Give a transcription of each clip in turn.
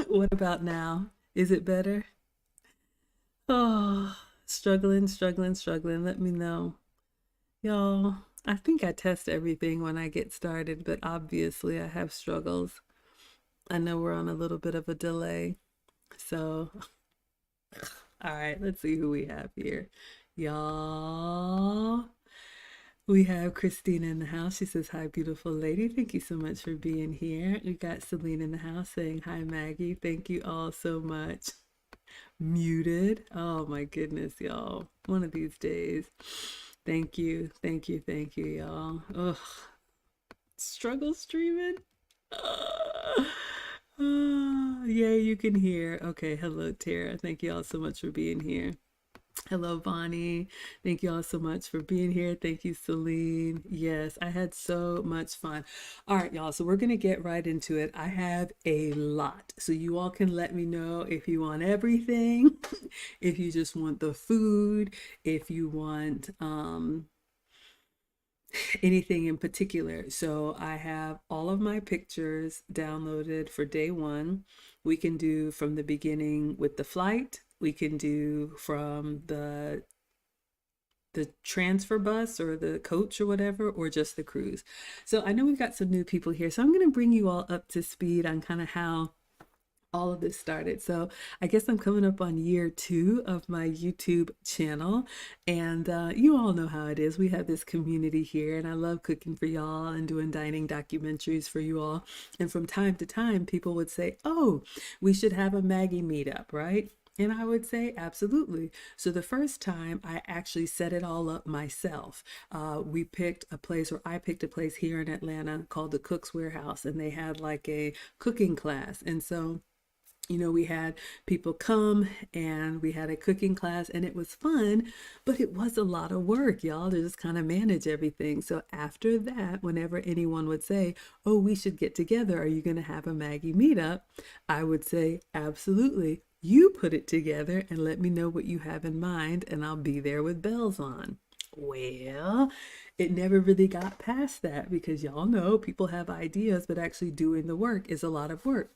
What about now? Is it better? Oh, struggling. Let me know. Y'all, I think I test everything when I get started, but obviously I have struggles. I know we're on a little bit of a delay. So, all right, let's see who we have here. Y'all, we have Christina in the house. She says, "Hi, beautiful lady. Thank you so much for being here." We got Celine in the house saying, "Hi, Maggie. Thank you all so much." Muted. Oh my goodness, y'all. One of these days. Thank you, y'all. Ugh. Struggle streaming. Uh, yeah, you can hear. Okay, hello, Tara. Thank you all so much for being here. Hello, Bonnie. Thank you all so much for being here. Thank you, Celine. Yes, I had so much fun. All right, y'all. So we're going to get right into it. I have a lot. So you all can let me know if you want everything, if you just want the food, if you want anything in particular. So I have all of my pictures downloaded for day one. We can do from the beginning with the flight. We can do from the transfer bus or the coach or whatever, or just the cruise. So I know we've got some new people here. So I'm going to bring you all up to speed on kind of how all of this started. So I guess I'm coming up on year 2 of my YouTube channel, and you all know how it is. We have this community here, and I love cooking for y'all and doing dining documentaries for you all. And from time to time, people would say, "Oh, we should have a Maggie meetup, right?" And I would say, absolutely. So the first time I actually set it all up myself. We picked a place, or I picked a place here in Atlanta called the Cook's Warehouse, and they had like a cooking class. And so we had people come and we had a cooking class, and it was fun, but it was a lot of work, y'all, to just kind of manage everything. So after that, whenever anyone would say, "Oh, we should get together. Are you going to have a Maggie meetup?" I would say, absolutely. You put it together and let me know what you have in mind, and I'll be there with bells on. Well, it never really got past that because y'all know people have ideas, but actually doing the work is a lot of work.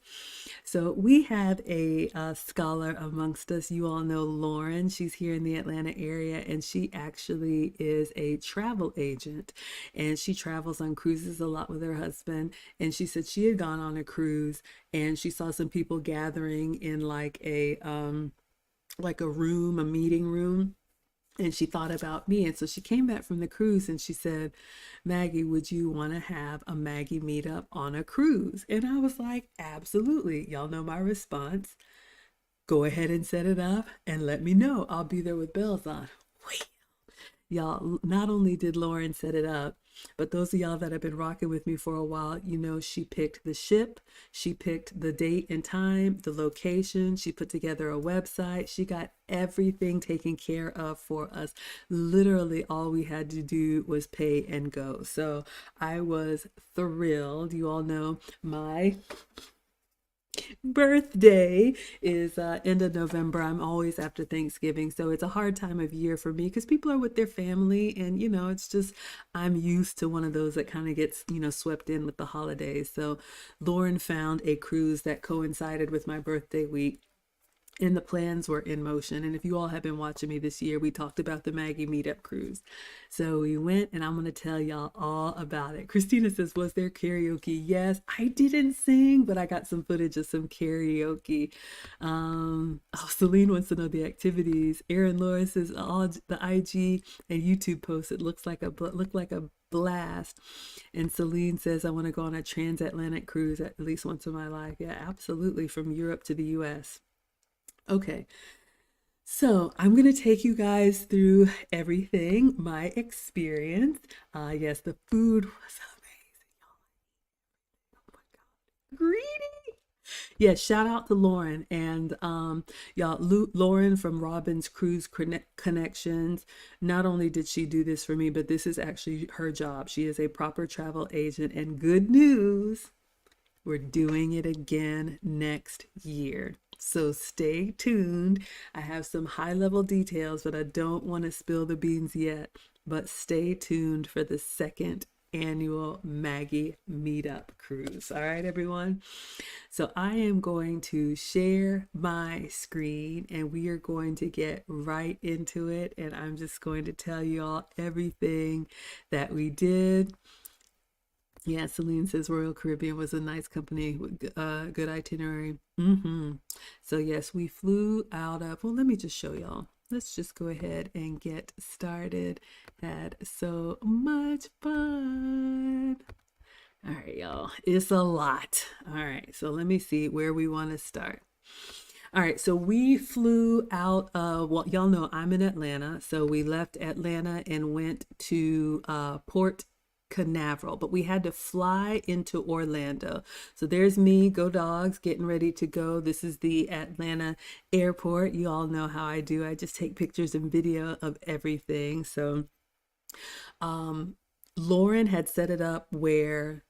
So we have a scholar amongst us. You all know Lauren. She's here in the Atlanta area, and she actually is a travel agent, and she travels on cruises a lot with her husband. And she said she had gone on a cruise, and she saw some people gathering in like a room, a meeting room, and she thought about me. And so she came back from the cruise and she said, "Maggie, would you want to have a Maggie meetup on a cruise?" And I was like, absolutely. Y'all know my response. Go ahead and set it up and let me know. I'll be there with bells on. Wait, y'all, not only did Lauren set it up, but those of y'all that have been rocking with me for a while, she picked the ship, she picked the date and time, the location, she put together a website, she got everything taken care of for us. Literally, all we had to do was pay and go. So I was thrilled. You all know my birthday is end of November. I'm always after Thanksgiving, so it's a hard time of year for me because people are with their family, and it's just I'm used to one of those that kind of gets swept in with the holidays. So Lauren found a cruise that coincided with my birthday week, and the plans were in motion. And if you all have been watching me this year, we talked about the Maggie Meetup cruise. So we went, and I'm going to tell y'all all about it. Christina says, "Was there karaoke?" Yes, I didn't sing, but I got some footage of some karaoke. Oh, Celine wants to know the activities. Aaron Laura says, all the IG and YouTube posts, it looked like a blast. And Celine says, "I want to go on a transatlantic cruise at least once in my life." Yeah, absolutely. From Europe to the US. Okay, so I'm going to take you guys through everything, my experience. Yes, the food was amazing. Oh my God. Greedy. Yeah, shout out to Lauren and y'all, Lauren from Robin's Cruise Connections. Not only did she do this for me, but this is actually her job. She is a proper travel agent, and good news, we're doing it again next year. So stay tuned. I have some high level details, but I don't want to spill the beans yet. But stay tuned for the second annual Maggie Meetup cruise. All right, everyone. So I am going to share my screen and we are going to get right into it. And I'm just going to tell you all everything that we did. Yeah, Celine says Royal Caribbean was a nice company with good itinerary. So yes, we flew out of, well, let me just show y'all. Let's just go ahead and get started. Had so much fun. All right, y'all, it's a lot. All right, so let me see where we want to start. All right, so we flew out of, well, y'all know I'm in Atlanta. So we left Atlanta and went to Port Canaveral, but we had to fly into Orlando. So there's me, go dogs, getting ready to go. This is the Atlanta airport. You all know how I do. I just take pictures and video of everything. So Lauren had set it up where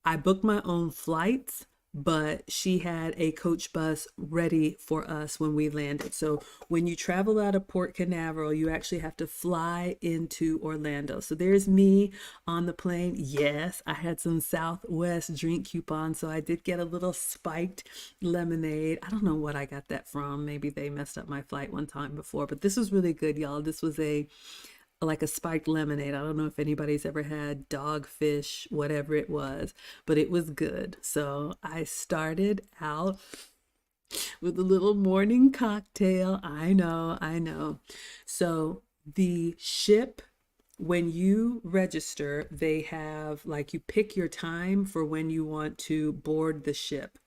I booked my own flights, but she had a coach bus ready for us when we landed. So when you travel out of Port Canaveral, you actually have to fly into Orlando. So there's me on the plane. Yes, I had some Southwest drink coupons, so I did get a little spiked lemonade. I don't know what I got that from. Maybe they messed up my flight one time before, but this was really good, y'all. This was like a spiked lemonade. I don't know if anybody's ever had dogfish, whatever it was, but it was good. So I started out with a little morning cocktail. I know, I know. So the ship, when you register, they have like you pick your time for when you want to board the ship.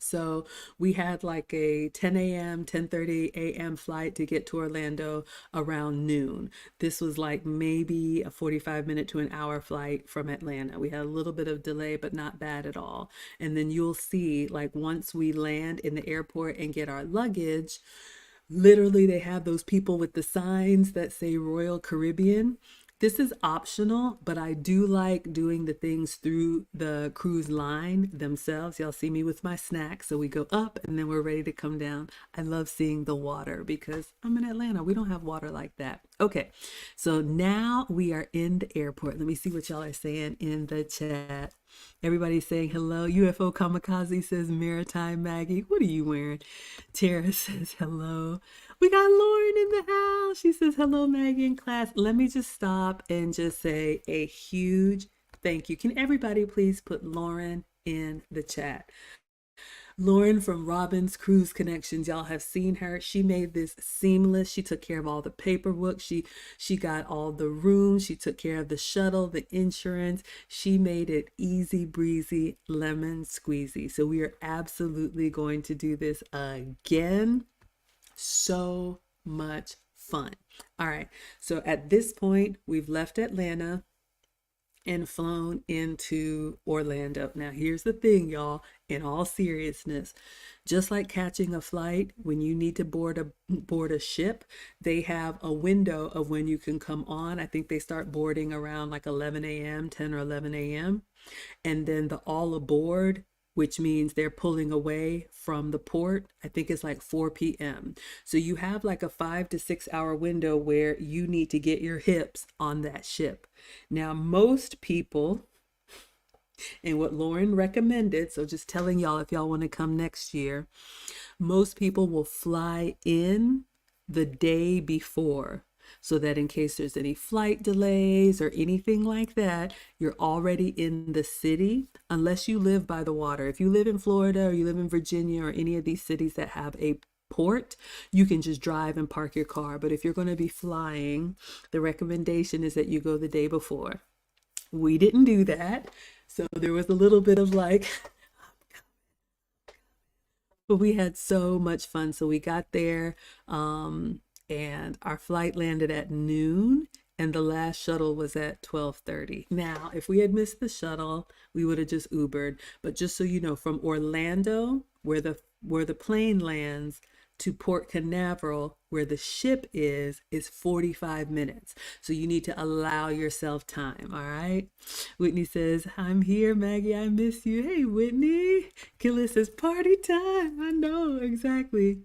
So we had like a 10 a.m., 10:30 a.m. flight to get to Orlando around noon. This was like maybe a 45-minute to an hour flight from Atlanta. We had a little bit of delay, but not bad at all. And then you'll see, like, once we land in the airport and get our luggage, literally they have those people with the signs that say Royal Caribbean. This is optional, but I do like doing the things through the cruise line themselves. Y'all see me with my snacks. So we go up and then we're ready to come down. I love seeing the water because I'm in Atlanta. We don't have water like that. Okay, so now we are in the airport. Let me see what y'all are saying in the chat. Everybody's saying hello. UFO Kamikaze says Maritime Maggie. What are you wearing? Tara says hello. We got Lauren in the house. She says hello, Maggie in class. Let me just stop and just say a huge thank you. Can everybody please put Lauren in the chat? Lauren from Robin's Cruise Connections, y'all have seen her. She made this seamless. She took care of all the paperwork. She got all the rooms. She took care of the shuttle, the insurance. She made it easy breezy, lemon squeezy. So we are absolutely going to do this again. So much fun. All right. So at this point, we've left Atlanta and flown into Orlando. Now, here's the thing, y'all, in all seriousness, just like catching a flight, when you need to board a ship, they have a window of when you can come on. I think they start boarding around like 11 a.m., 10 or 11 a.m. And then the all aboard, which means they're pulling away from the port, I think it's like 4 p.m. So you have like a 5 to 6 hour window where you need to get your hips on that ship. Now, most people, and what Lauren recommended, so just telling y'all if y'all want to come next year, most people will fly in the day before, so that in case there's any flight delays or anything like that, you're already in the city, unless you live by the water. If you live in Florida or you live in Virginia or any of these cities that have a port, you can just drive and park your car. But if you're going to be flying, the recommendation is that you go the day before. We didn't do that. So there was a little bit of like, but we had so much fun. So we got there, and our flight landed at noon and the last shuttle was at 12:30. Now, if we had missed the shuttle, we would have just Ubered. But just so you know, from Orlando, where the plane lands, to Port Canaveral, where the ship is 45 minutes. So you need to allow yourself time, all right? Whitney says, I'm here, Maggie, I miss you. Hey, Whitney. Killa says, party time. I know, exactly.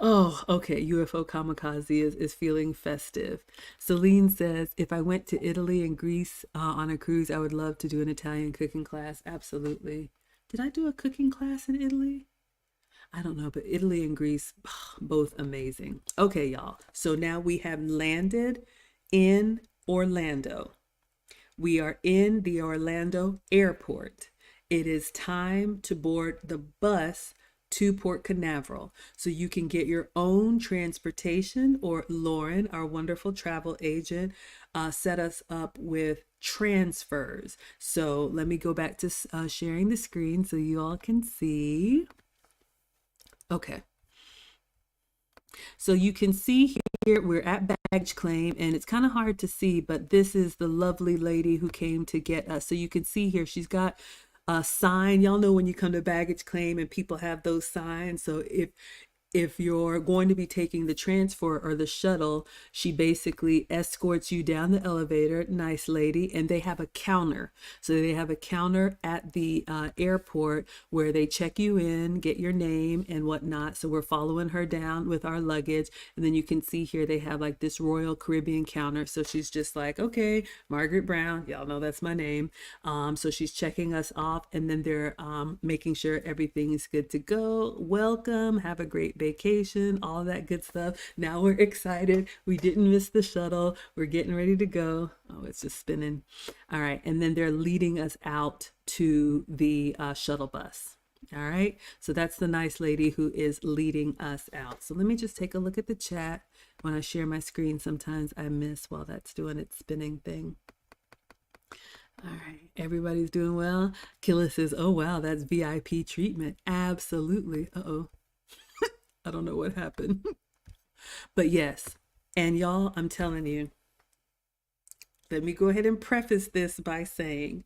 Oh, okay. UFO Kamikaze is feeling festive. Celine says, if I went to Italy and Greece on a cruise, I would love to do an Italian cooking class. Absolutely. Did I do a cooking class in Italy? I don't know, but Italy and Greece, both amazing. Okay, y'all. So now we have landed in Orlando. We are in the Orlando airport. It is time to board the bus to Port Canaveral. So you can get your own transportation, or Lauren, our wonderful travel agent, set us up with transfers. So let me go back to sharing the screen so you all can see. Okay. So you can see here we're at baggage claim, and it's kind of hard to see, but this is the lovely lady who came to get us. So you can see here she's got a sign. Y'all know when you come to baggage claim and people have those signs. So if you're going to be taking the transfer or the shuttle, she basically escorts you down the elevator. Nice lady. And they have a counter. So they have a counter at the airport where they check you in, get your name and whatnot. So we're following her down with our luggage. And then you can see here they have like this Royal Caribbean counter. So she's just like, okay, Margaret Brown, y'all know that's my name. So she's checking us off, and then they're making sure everything is good to go. Welcome, have a great vacation, all that good stuff. Now we're excited. We didn't miss the shuttle. We're getting ready to go. Oh, it's just spinning. All right. And then they're leading us out to the shuttle bus. All right. So that's the nice lady who is leading us out. So let me just take a look at the chat. When I share my screen, sometimes I miss while that's doing its spinning thing. All right, everybody's doing well. Killa says, oh, wow, that's VIP treatment. Absolutely. Uh-oh. I don't know what happened. But yes, and y'all, I'm telling you, let me go ahead and preface this by saying,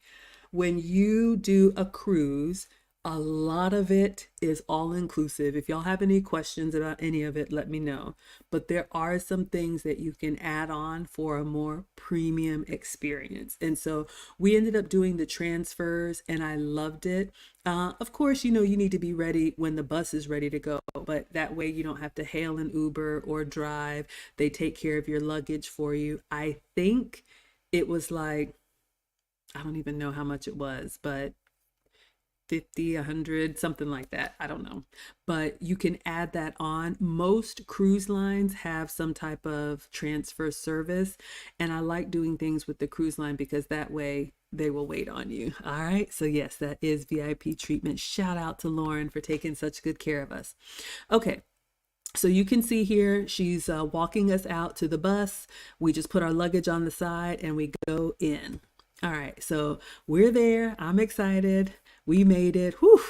when you do a cruise, a lot of it is all inclusive. If y'all have any questions about any of it, let me know. But there are some things that you can add on for a more premium experience. And so we ended up doing the transfers, and I loved it. Of course, you know, you need to be ready when the bus is ready to go, but that way you don't have to hail an Uber or drive. They take care of your luggage for you. I think it was like, I don't even know how much it was, but 50, 100, something like that. I don't know. But you can add that on. Most cruise lines have some type of transfer service. And I like doing things with the cruise line because that way they will wait on you. All right. So yes, that is VIP treatment. Shout out to Lauren for taking such good care of us. Okay. So you can see here, she's walking us out to the bus. We just put our luggage on the side and we go in. All right. So we're there. I'm excited. We made it. Whew.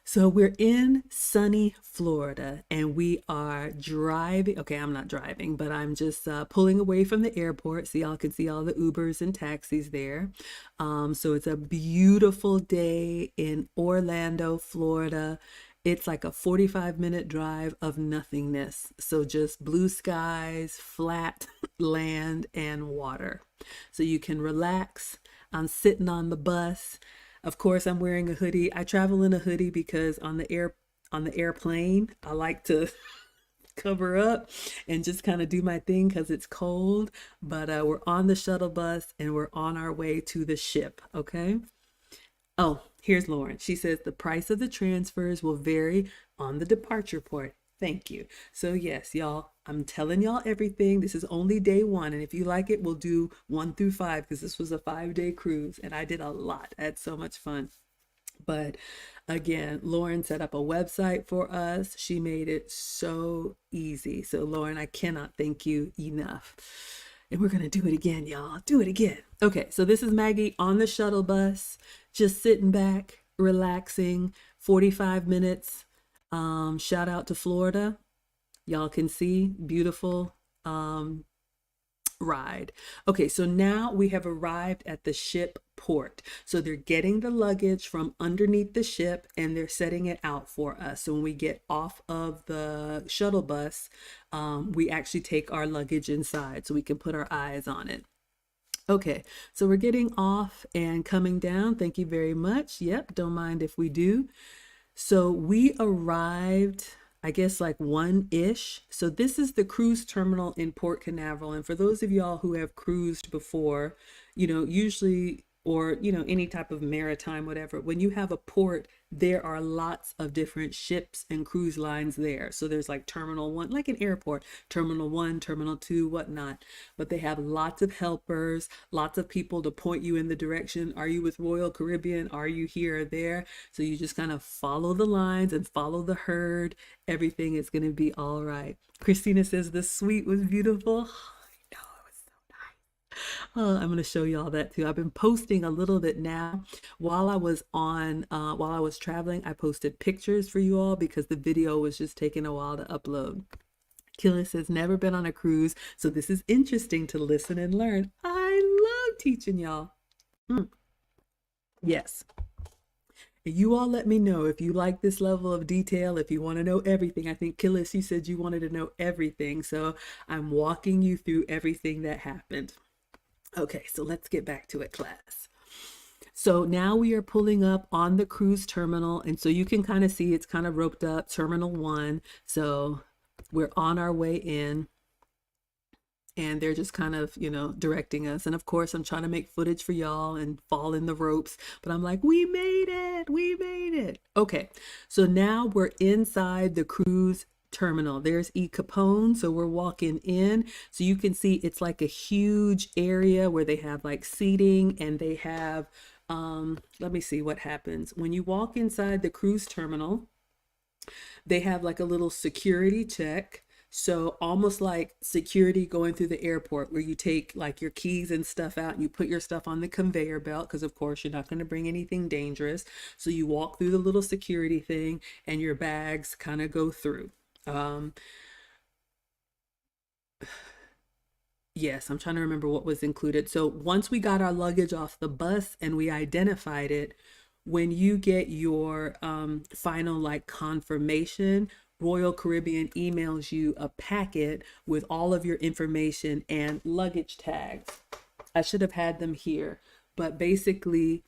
So we're in sunny Florida, and we are driving. Okay, I'm not driving, but I'm just pulling away from the airport so y'all can see all the Ubers and taxis there. So it's a beautiful day in Orlando, Florida. It's like a 45-minute drive of nothingness. So just blue skies, flat land, and water. So you can relax. I'm sitting on the bus. Of course, I'm wearing a hoodie. I travel in a hoodie because on the airplane, I like to cover up and just kind of do my thing because it's cold. But we're on the shuttle bus and we're on our way to the ship. Okay. Oh, here's Lauren. She says the price of the transfers will vary on the departure port. Thank you. So yes, y'all, I'm telling y'all everything. This is only day one. And if you like it, we'll do 1 through 5 because this was a 5-day cruise and I did a lot. I had so much fun. But again, Lauren set up a website for us. She made it so easy. So Lauren, I cannot thank you enough. And we're going to do it again, y'all. Do it again. Okay, so this is Maggie on the shuttle bus, just sitting back, relaxing, 45 minutes. Shout out to Florida. Y'all can see beautiful ride. Okay, so now we have arrived at the ship port. So they're getting the luggage from underneath the ship and they're setting it out for us. So when we get off of the shuttle bus, we actually take our luggage inside so we can put our eyes on it. Okay, so we're getting off and coming down. Thank you very much. Yep, don't mind if we do. So we arrived, I guess like one-ish. So this is the cruise terminal in Port Canaveral. And for those of y'all who have cruised before, usually, or, any type of maritime, whatever, when you have a port, there are lots of different ships and cruise lines there. So there's like Terminal 1, like an airport, Terminal 1, Terminal 2, whatnot. But they have lots of helpers, lots of people to point you in the direction. Are you with Royal Caribbean? Are you here or there? So you just kind of follow the lines and follow the herd. Everything is going to be all right. Christina says the suite was beautiful. I know, it was so nice. Oh, I'm going to show you all that too. I've been posting a little bit now. While I was traveling, I posted pictures for you all because the video was just taking a while to upload. Killa says, never been on a cruise, so this is interesting to listen and learn. I love teaching y'all. Yes. You all let me know if you like this level of detail, if you want to know everything. I think Killis, you said you wanted to know everything. So I'm walking you through everything that happened. Okay, so let's get back to it, class. So now we are pulling up on the cruise terminal. And so you can kind of see it's kind of roped up, Terminal 1. So we're on our way in. And they're just kind of, directing us. And of course, I'm trying to make footage for y'all and fall in the ropes. But I'm like, we made it. We made it. Okay, so now we're inside the cruise terminal. There's E. Capone. So we're walking in. So you can see it's like a huge area where they have like seating and they have, let me see what happens. When you walk inside the cruise terminal, they have like a little security check. So almost like security going through the airport where you take like your keys and stuff out and you put your stuff on the conveyor belt because of course you're not going to bring anything dangerous. So you walk through the little security thing and your bags kind of go through. Yes, I'm trying to remember what was included. So once we got our luggage off the bus and we identified it, when you get your final like confirmation, Royal Caribbean emails you a packet with all of your information and luggage tags. I should have had them here, but basically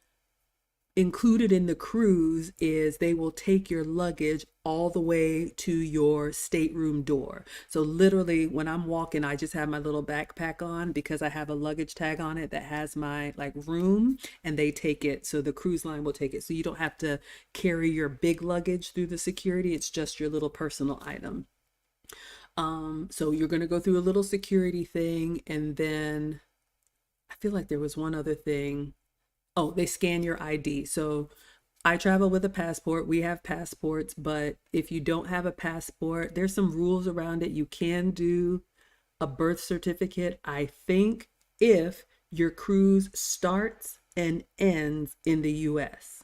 included in the cruise is they will take your luggage all the way to your stateroom door. So literally when I'm walking, I just have my little backpack on because I have a luggage tag on it that has my like room and they take it. So the cruise line will take it. So you don't have to carry your big luggage through the security. It's just your little personal item. So you're going to go through a little security thing. And then I feel like there was one other thing. Oh, they scan your ID. So I travel with a passport. We have passports, but if you don't have a passport, there's some rules around it. You can do a birth certificate, I think, if your cruise starts and ends in the US.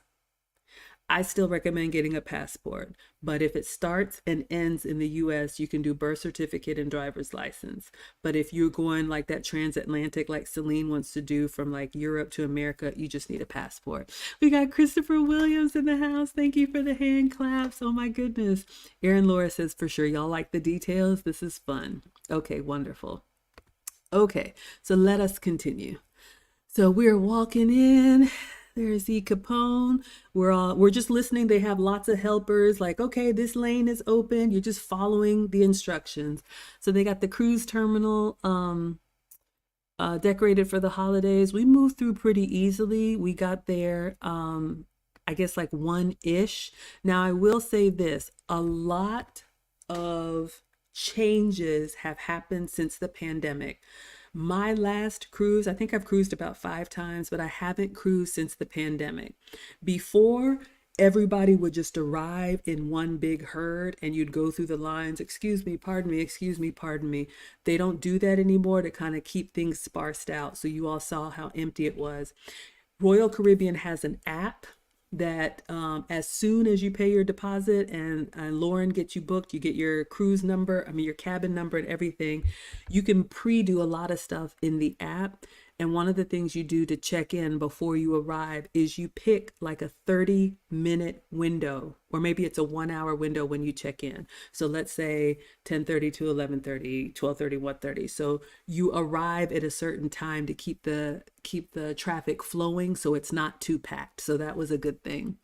I still recommend getting a passport, but if it starts and ends in the US, you can do birth certificate and driver's license. But if you're going like that transatlantic, like Celine wants to do from like Europe to America, you just need a passport. We got Christopher Williams in the house. Thank you for the hand claps. Oh my goodness. Erin Laura says, for sure, y'all like the details. This is fun. Okay, wonderful. Okay, so let us continue. So we're walking in. There's E. Capone. We're just listening. They have lots of helpers like, okay, this lane is open. You're just following the instructions. So they got the cruise terminal decorated for the holidays. We moved through pretty easily. We got there, I guess like one-ish. Now I will say this, a lot of changes have happened since the pandemic. My last cruise, I think I've cruised about 5 times, but I haven't cruised since the pandemic. Before, everybody would just arrive in one big herd and you'd go through the lines, excuse me, pardon me, excuse me, pardon me. They don't do that anymore to kind of keep things sparsed out. So you all saw how empty it was. Royal Caribbean has an app that as soon as you pay your deposit and Lauren gets you booked, you get your cruise number, your cabin number and everything, you can pre-do a lot of stuff in the app. And one of the things you do to check in before you arrive is you pick like a 30-minute window or maybe it's a 1 hour window when you check in. So let's say 10:30 to 11:30, 12:30, 1:30. So you arrive at a certain time to keep the traffic flowing so it's not too packed. So that was a good thing.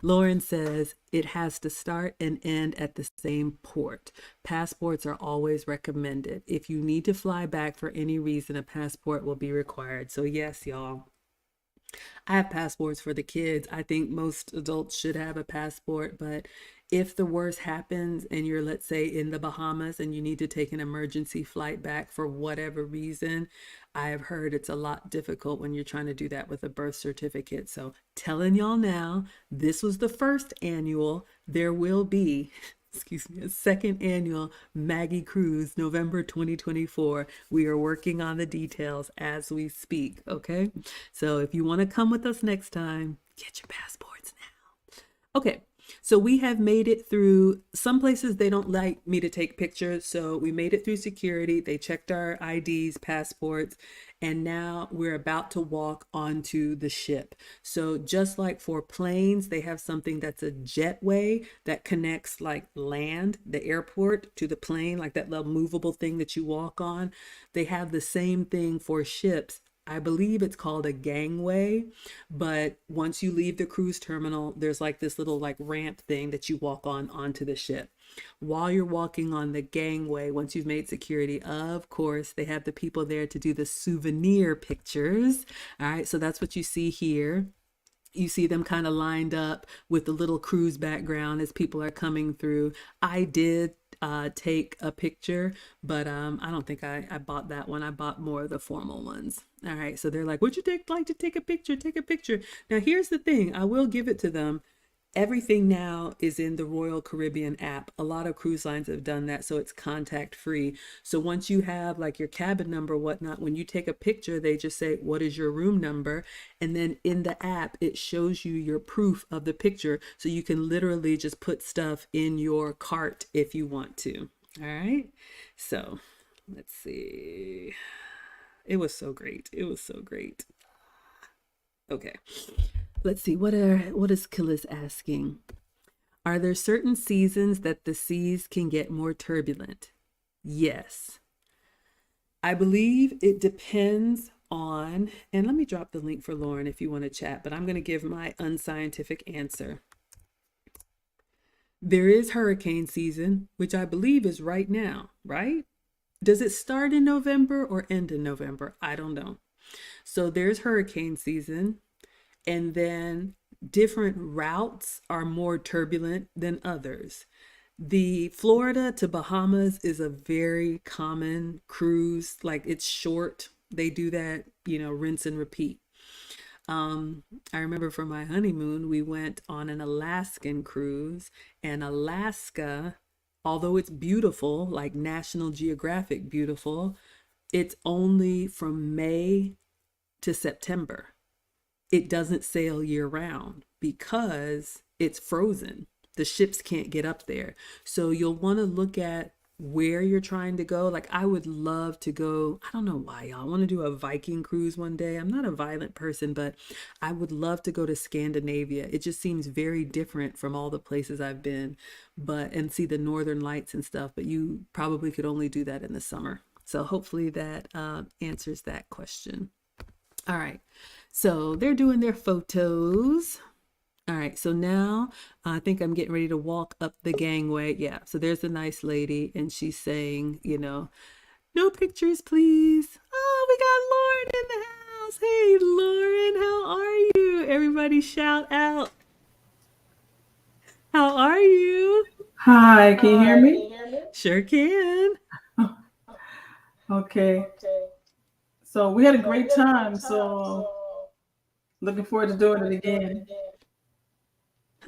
Lauren says it has to start and end at the same port. Passports are always recommended. If you need to fly back for any reason, a passport will be required. So yes, y'all, I have passports for the kids. I think most adults should have a passport, but if the worst happens and you're, let's say, in the Bahamas and you need to take an emergency flight back for whatever reason, I have heard it's a lot difficult when you're trying to do that with a birth certificate. So telling y'all now, this was the first annual. There will be excuse me, a second annual Maggie cruise, November 2024. We are working on the details as we speak, okay? So if you want to come with us next time, get your passports now. Okay, so we have made it through. Some places they don't like me to take pictures, so we made it through security. They checked our IDs, passports, and now we're about to walk onto the ship. So just like for planes, they have something that's a jetway that connects like land, the airport, to the plane, like that little movable thing that you walk on. They have the same thing for ships. I believe it's called a gangway, but once you leave the cruise terminal, there's like this little like ramp thing that you walk on onto the ship. While you're walking on the gangway, once you've made security, of course, they have the people there to do the souvenir pictures. All right, so that's what you see here. You see them kind of lined up with the little cruise background as people are coming through. I did take a picture, but I don't think I bought that one. I bought more of the formal ones. All right, so they're like, would you like to take a picture? Take a picture. Now, here's the thing. I will give it to them. Everything now is in the Royal Caribbean app. A lot of cruise lines have done that, so it's contact free. So once you have like your cabin number, whatnot, when you take a picture, they just say, what is your room number? And then in the app, it shows you your proof of the picture. So you can literally just put stuff in your cart if you want to. All right. So let's see. It was so great. It was so great. Okay. Let's see, what is Killis asking? Are there certain seasons that the seas can get more turbulent? Yes. I believe it depends on, and let me drop the link for Lauren if you want to chat, but I'm going to give my unscientific answer. There is hurricane season, which I believe is right now, right? Does it start in November or end in November? I don't know. So there's hurricane season. And then different routes are more turbulent than others. The Florida to Bahamas is a very common cruise. Like it's short. They do that, rinse and repeat. I remember for my honeymoon, we went on an Alaskan cruise, and Alaska, although it's beautiful, like National Geographic beautiful, it's only from May to September. It doesn't sail year round because it's frozen. The ships can't get up there. So you'll want to look at where you're trying to go. Like I would love to go, I don't know why y'all want to do a Viking cruise one day. I'm not a violent person, but I would love to go to Scandinavia. It just seems very different from all the places I've been, and see the northern lights and stuff, but you probably could only do that in the summer. So hopefully that answers that question. All right, so they're doing their photos. All right, so now I think I'm getting ready to walk up the gangway. Yeah, so there's a nice lady and she's saying, no pictures, please. Oh, we got Lauren in the house. Hey, Lauren, how are you? Everybody shout out. How are you? Hi, can you hear me? Sure can. Okay. So we had a great time. So looking forward to doing it again.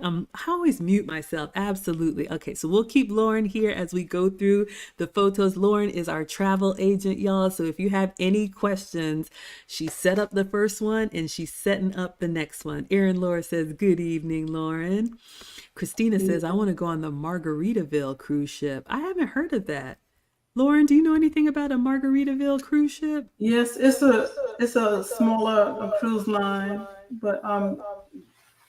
I always mute myself. Absolutely. Okay, so we'll keep Lauren here as we go through the photos. Lauren is our travel agent, y'all. So if you have any questions, she set up the first one and she's setting up the next one. Erin Laura says, good evening, Lauren. Christina says, I want to go on the Margaritaville cruise ship. I haven't heard of that. Lauren, do you know anything about a Margaritaville cruise ship? Yes, it's a smaller cruise line, but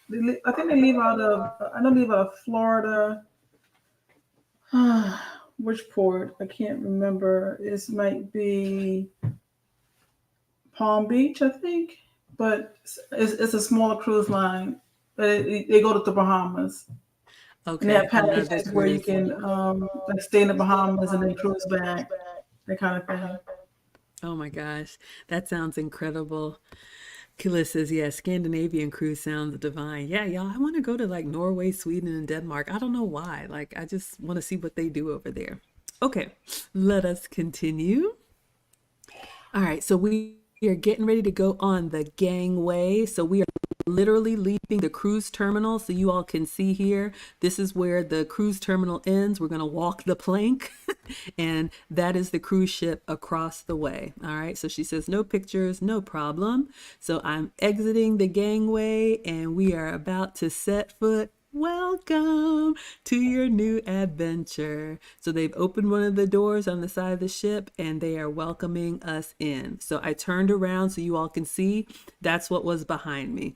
I think they leave out of. I know they leave out of Florida. Which port? I can't remember. It might be Palm Beach, I think. But it's a smaller cruise line. But they go to the Bahamas, and they have Okay, another packages where you cruise. can like stay in the Bahamas and then cruise back, that kind of thing. Oh my gosh, that sounds incredible. Killa says, yeah, Scandinavian cruise sounds divine. Yeah, y'all, I want to go to like Norway, Sweden, and Denmark. I don't know why. Like, I just want to see what they do over there. Okay, let us continue. All right, so we are getting ready to go on the gangway. So we are literally leaving the cruise terminal. So you all can see here, this is where the cruise terminal ends. We're going to walk the plank, and that is the cruise ship across the way. All right, so she says, no pictures, no problem. So I'm exiting the gangway, and we are about to set foot. Welcome to your new adventure. So they've opened one of the doors on the side of the ship and they are welcoming us in. So I turned around so you all can see that's what was behind me.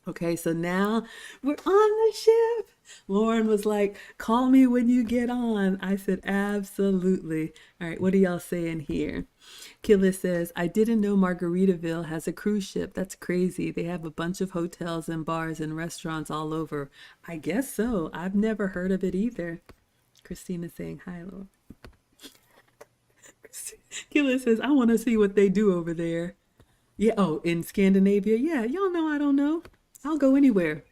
Okay, so now we're on the ship. Lauren was like, call me when you get on. I said, absolutely. All right, what are y'all saying here? Killa says, I didn't know Margaritaville has a cruise ship. That's crazy. They have a bunch of hotels and bars and restaurants all over. I guess so. I've never heard of it either. Christina saying, hi, Lauren. Killa says, I want to see what they do over there. Yeah, oh, in Scandinavia? Yeah, y'all know I don't know. I'll go anywhere.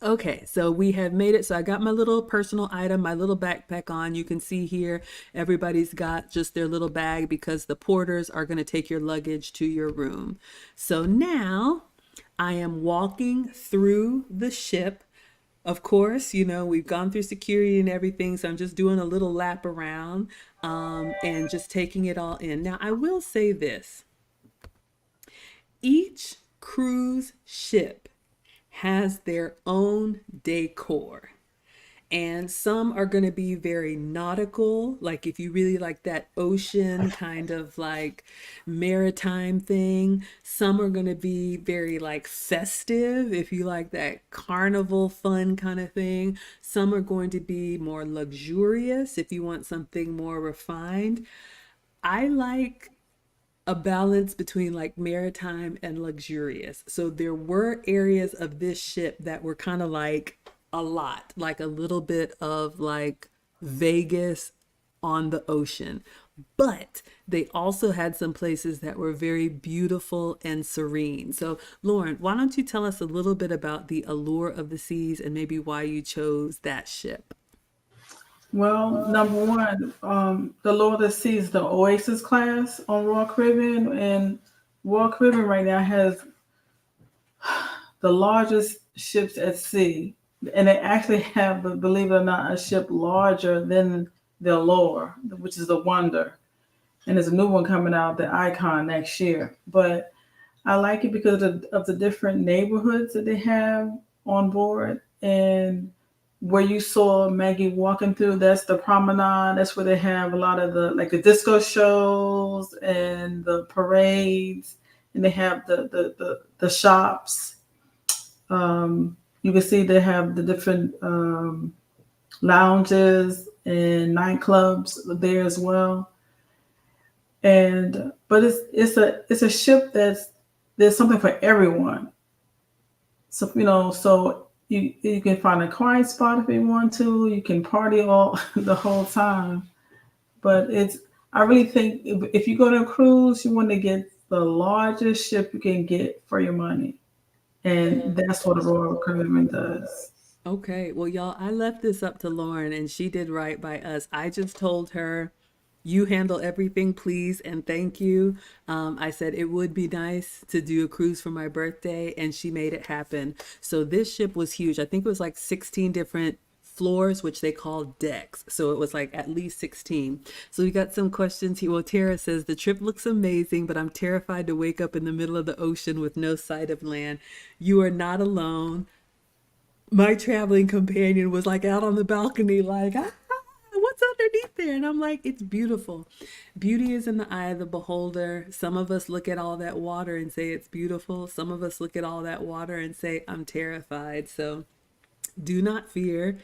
Okay, so we have made it. So I got my little personal item, my little backpack on. You can see here, everybody's got just their little bag because the porters are going to take your luggage to your room. So now I am walking through the ship. Of course, you know, we've gone through security and everything. So I'm just doing a little lap around and just taking it all in. Now, I will say this. Each cruise ship has their own decor. And some are going to be very nautical, like if you really like that ocean kind of like maritime thing. Some are going to be very like festive, if you like that carnival fun kind of thing. Some are going to be more luxurious, if you want something more refined. I like a balance between like maritime and luxurious. So there were areas of this ship that were kind of like a lot, like a little bit of like Vegas on the ocean. But they also had some places that were very beautiful and serene. So, Lauren, why don't you tell us a little bit about the Allure of the Seas and maybe why you chose that ship? Well, number one, the Lord of the Seas, the Oasis class on Royal Caribbean, and Royal Caribbean right now has the largest ships at sea, and they actually have, believe it or not, a ship larger than the Allure, which is the Wonder, and there's a new one coming out, the Icon, next year. But I like it because of the different neighborhoods that they have on board, and where you saw Maggie walking through, that's the promenade. That's where they have a lot of the like the disco shows and the parades, and they have the shops. You can see they have the different lounges and nightclubs there as well. And but it's a ship that's there's something for everyone. So so you can find a quiet spot if you want to. You can party all the whole time. But it's I really think if you go to a cruise, you want to get the largest ship you can get for your money, and that's what a Royal Caribbean does. Okay, well, y'all, I left this up to Lauren and she did right by us. I just told her, you handle everything, please, and thank you. I said it would be nice to do a cruise for my birthday, and she made it happen. So this ship was huge. I think it was like 16 different floors, which they call decks. So it was like at least 16. So we got some questions here. Well, Tara says, the trip looks amazing, but I'm terrified to wake up in the middle of the ocean with no sight of land. You are not alone. My traveling companion was like out on the balcony, like, ah, what's underneath there? And I'm like, it's beautiful. Beauty is in the eye of the beholder. Some of us look at all that water and say it's beautiful. Some of us look at all that water and say, I'm terrified. So do not fear.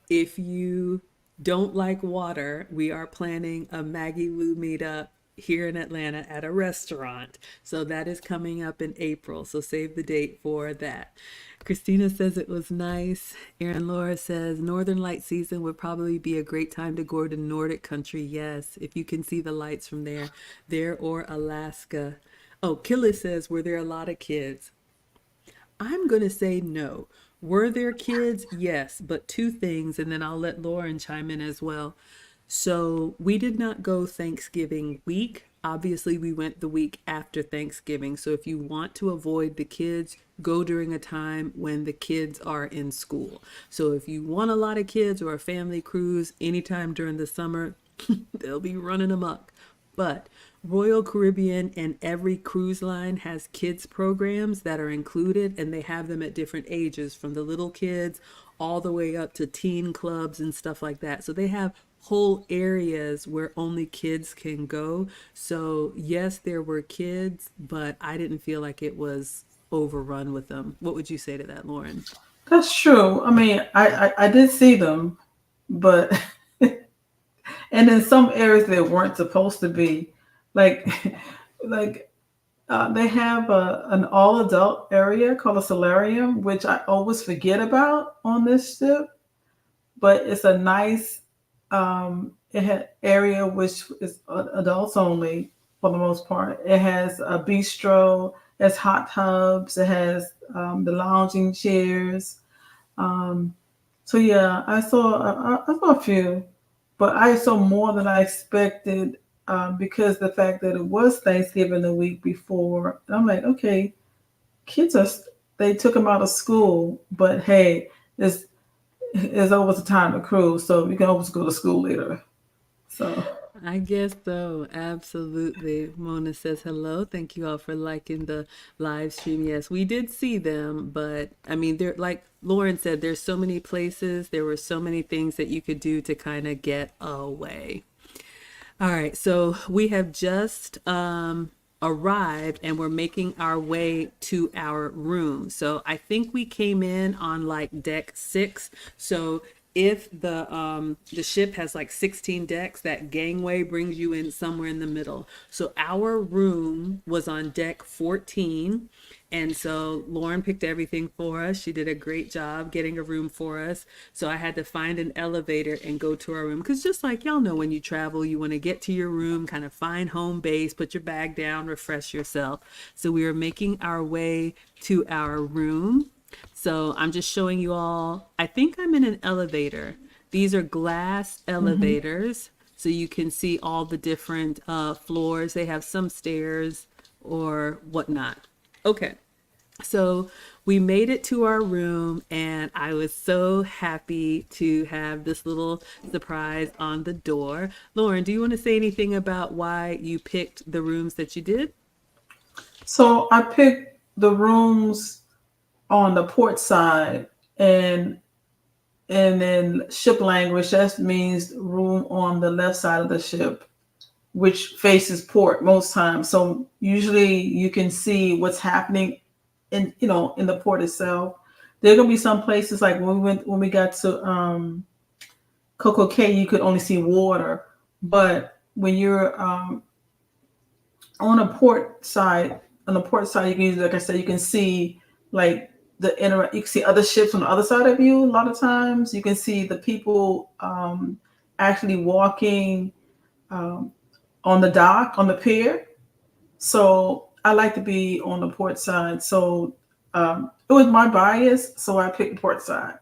If you don't like water, we are planning a Maggie Lou meetup here in Atlanta at a restaurant. So that is coming up in April. So save the date for that. Christina says it was nice. Erin Laura says Northern Light season would probably be a great time to go to Nordic country. Yes, if you can see the lights from there or Alaska. Oh, Killa says, were there a lot of kids? I'm going to say no. Were there kids? Yes, but two things, and then I'll let Lauren chime in as well. So we did not go Thanksgiving week. Obviously, we went the week after Thanksgiving. So if you want to avoid the kids, go during a time when the kids are in school. So if you want a lot of kids or a family cruise anytime during the summer, they'll be running amok. But Royal Caribbean and every cruise line has kids programs that are included, and they have them at different ages, from the little kids all the way up to teen clubs and stuff like that. So they have whole areas where only kids can go. So yes, there were kids, but I didn't feel like it was overrun with them. What would you say to that, Lauren? That's true. I mean, I did see them, but and in some areas they weren't supposed to be, like like they have an all adult area called a solarium, which I always forget about on this ship, but it's a nice it had area which is adults only for the most part. It has a bistro, it has hot tubs, it has the lounging chairs. Um, so yeah, I saw a few, but I saw more than I expected because the fact that it was Thanksgiving the week before. I'm like, okay, kids are they took them out of school, but hey, it's always the time to cruise, so you can always go to school later. So I guess so. Absolutely. Mona says hello. Thank you all for liking the live stream. Yes, we did see them, but I mean, there, like Lauren said, there's so many places. There were so many things that you could do to kind of get away. All right, so we have just arrived and we're making our way to our room. So I think we came in on like deck 6. So if the ship has like 16 decks, that gangway brings you in somewhere in the middle. So our room was on deck 14. And so Lauren picked everything for us. She did a great job getting a room for us. So I had to find an elevator and go to our room. Because just like y'all know, when you travel, you want to get to your room, kind of find home base, put your bag down, refresh yourself. So we were making our way to our room. So I'm just showing you all, I think I'm in an elevator. These are glass mhm. elevators. So you can see all the different floors. They have some stairs or whatnot. Okay. So we made it to our room, and I was so happy to have this little surprise on the door. Lauren, do you want to say anything about why you picked the rooms that you did? So I picked the rooms on the port side, and in ship language that means room on the left side of the ship, which faces port most times. So usually you can see what's happening in the port itself. There are gonna be some places like when we got to Coco Cay, you could only see water. But when you're on a port side, you can like I said, you can see like you can see other ships on the other side of you. A lot of times, you can see the people actually walking um, on the dock on the pier. So I like to be on the port side. So it was my bias, so I picked port side.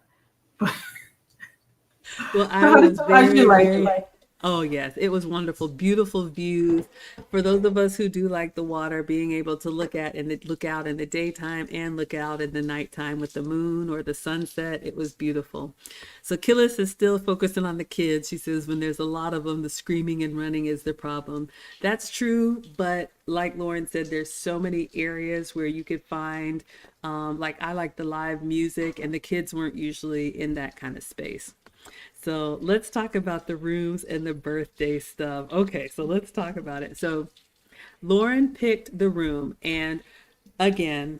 Well, So I was how did you very, like it? very, oh yes, it was wonderful. Beautiful views. For those of us who do like the water, being able to look out in the daytime and look out in the nighttime with the moon or the sunset, it was beautiful. So Killis is still focusing on the kids. She says when there's a lot of them, the screaming and running is the problem. That's true, but like Lauren said, there's so many areas where you could find, like I like the live music, and the kids weren't usually in that kind of space. So let's talk about the rooms and the birthday stuff. Okay, so let's talk about it. So Lauren picked the room, and again,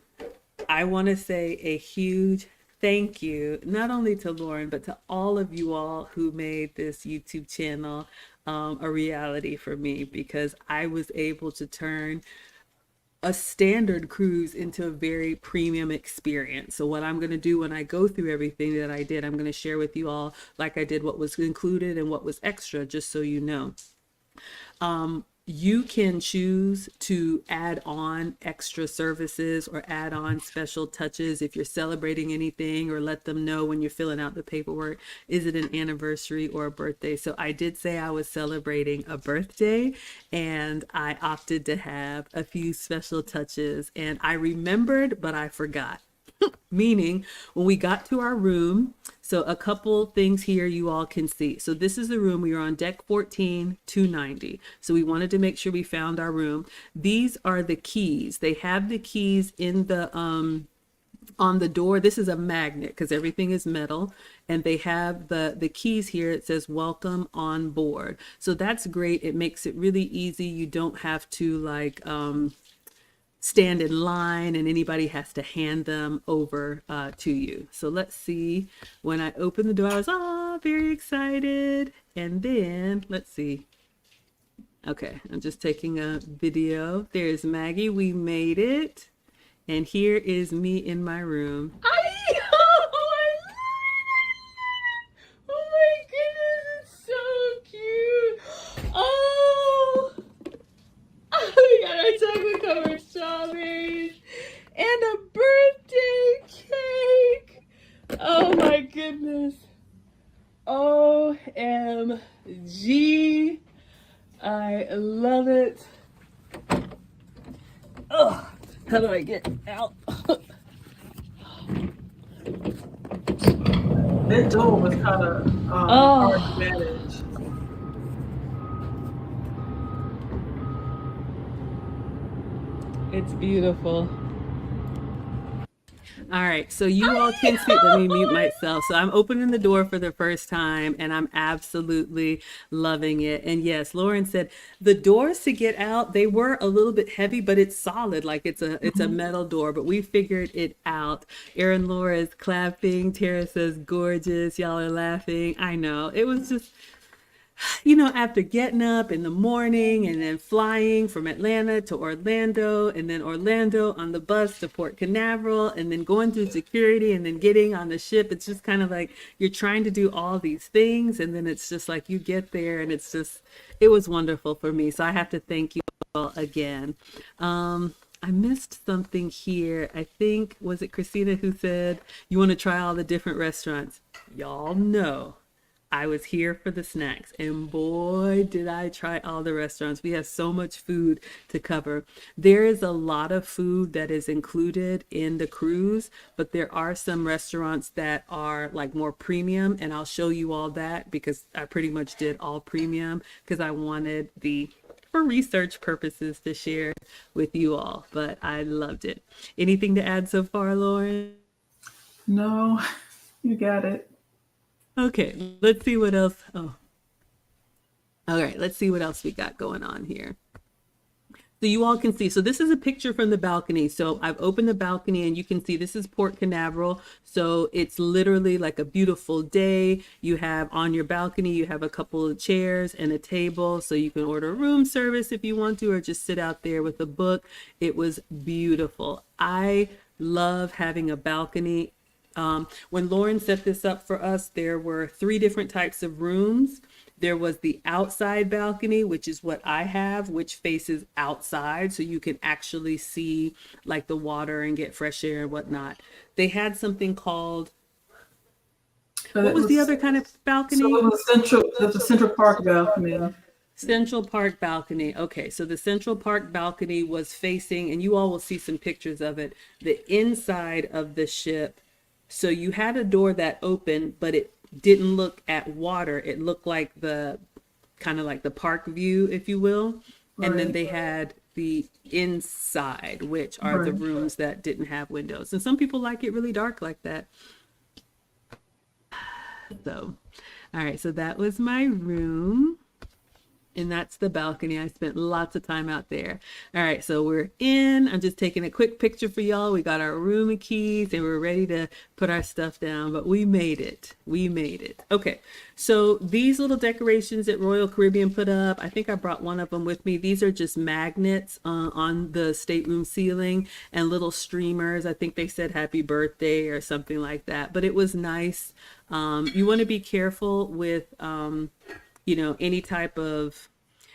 I want to say a huge thank you, not only to Lauren, but to all of you all who made this YouTube channel a reality for me, because I was able to turn a standard cruise into a very premium experience. So what I'm going to do when I go through everything that I did, I'm going to share with you all, like I did, what was included and what was extra, just so you know. You can choose to add on extra services or add on special touches if you're celebrating anything, or let them know when you're filling out the paperwork, is it an anniversary or a birthday? So I did say I was celebrating a birthday, and I opted to have a few special touches, and I remembered, but I forgot. Meaning, when we got to our room, so a couple things here you all can see. So this is the room. We were on deck 14, 290. So we wanted to make sure we found our room. These are the keys. They have the keys in the on the door. This is a magnet because everything is metal, and they have the keys here. It says welcome on board. So that's great. It makes it really easy. You don't have to like stand in line, and anybody has to hand them over to you. So let's see. When I opened the door, I was very excited. And then let's see. Okay, I'm just taking a video. There's Maggie. We made it. And here is me in my room. Oh my goodness, it's so cute. Oh, we got our chocolate covered strawberries and a birthday cake. Oh my goodness. OMG. I love it. Oh, how do I get out? That door was kind of hard to manage. It's beautiful. All right, so you all can see, let me mute myself. So I'm opening the door for the first time, and I'm absolutely loving it. And yes, Lauren said the doors to get out, they were a little bit heavy, but it's solid, like it's a metal door, but we figured it out. Erin Laura is clapping. Tara says gorgeous. Y'all are laughing. I know. It was just, you know, after getting up in the morning and then flying from Atlanta to Orlando, and then Orlando on the bus to Port Canaveral, and then going through security and then getting on the ship, it's just kind of like you're trying to do all these things, and then it's just like you get there, and it's just, it was wonderful for me. So I have to thank you all again. I missed something here. I think, was it Christina who said you want to try all the different restaurants? Y'all know I was here for the snacks, and boy, did I try all the restaurants. We have so much food to cover. There is a lot of food that is included in the cruise, but there are some restaurants that are like more premium, and I'll show you all that because I pretty much did all premium because I wanted for research purposes to share with you all, but I loved it. Anything to add so far, Lauren? No, you got it. Okay, let's see what else. Oh, all right, let's see what else we got going on here. So you all can see, so this is a picture from the balcony. So I've opened the balcony, and you can see this is Port Canaveral. So it's literally like a beautiful day. You have on your balcony, you have a couple of chairs and a table. So you can order room service if you want to, or just sit out there with a book. It was beautiful. I love having a balcony. When Lauren set this up for us, there were 3 different types of rooms. There was the outside balcony, which is what I have, which faces outside, so you can actually see like the water and get fresh air and whatnot. They had something called, what was the other kind of balcony? So it was a Central Park balcony. Central Park balcony. Okay, so the Central Park balcony was facing, and you all will see some pictures of it, the inside of the ship. So you had a door that opened, but it didn't look at water. It looked like the kind of like the park view, if you will. Right. And then they had the inside, which are the rooms that didn't have windows. And some people like it really dark like that. So All right, so that was my room. And that's the balcony. I spent lots of time out there. All right, so we're in. I'm just taking a quick picture for y'all. We got our room and keys and we're ready to put our stuff down, but we made it. We made it. Okay, so these little decorations that Royal Caribbean put up, I think I brought one of them with me. These are just magnets on the stateroom ceiling and little streamers. I think they said happy birthday or something like that, but it was nice. You want to be careful with any type of,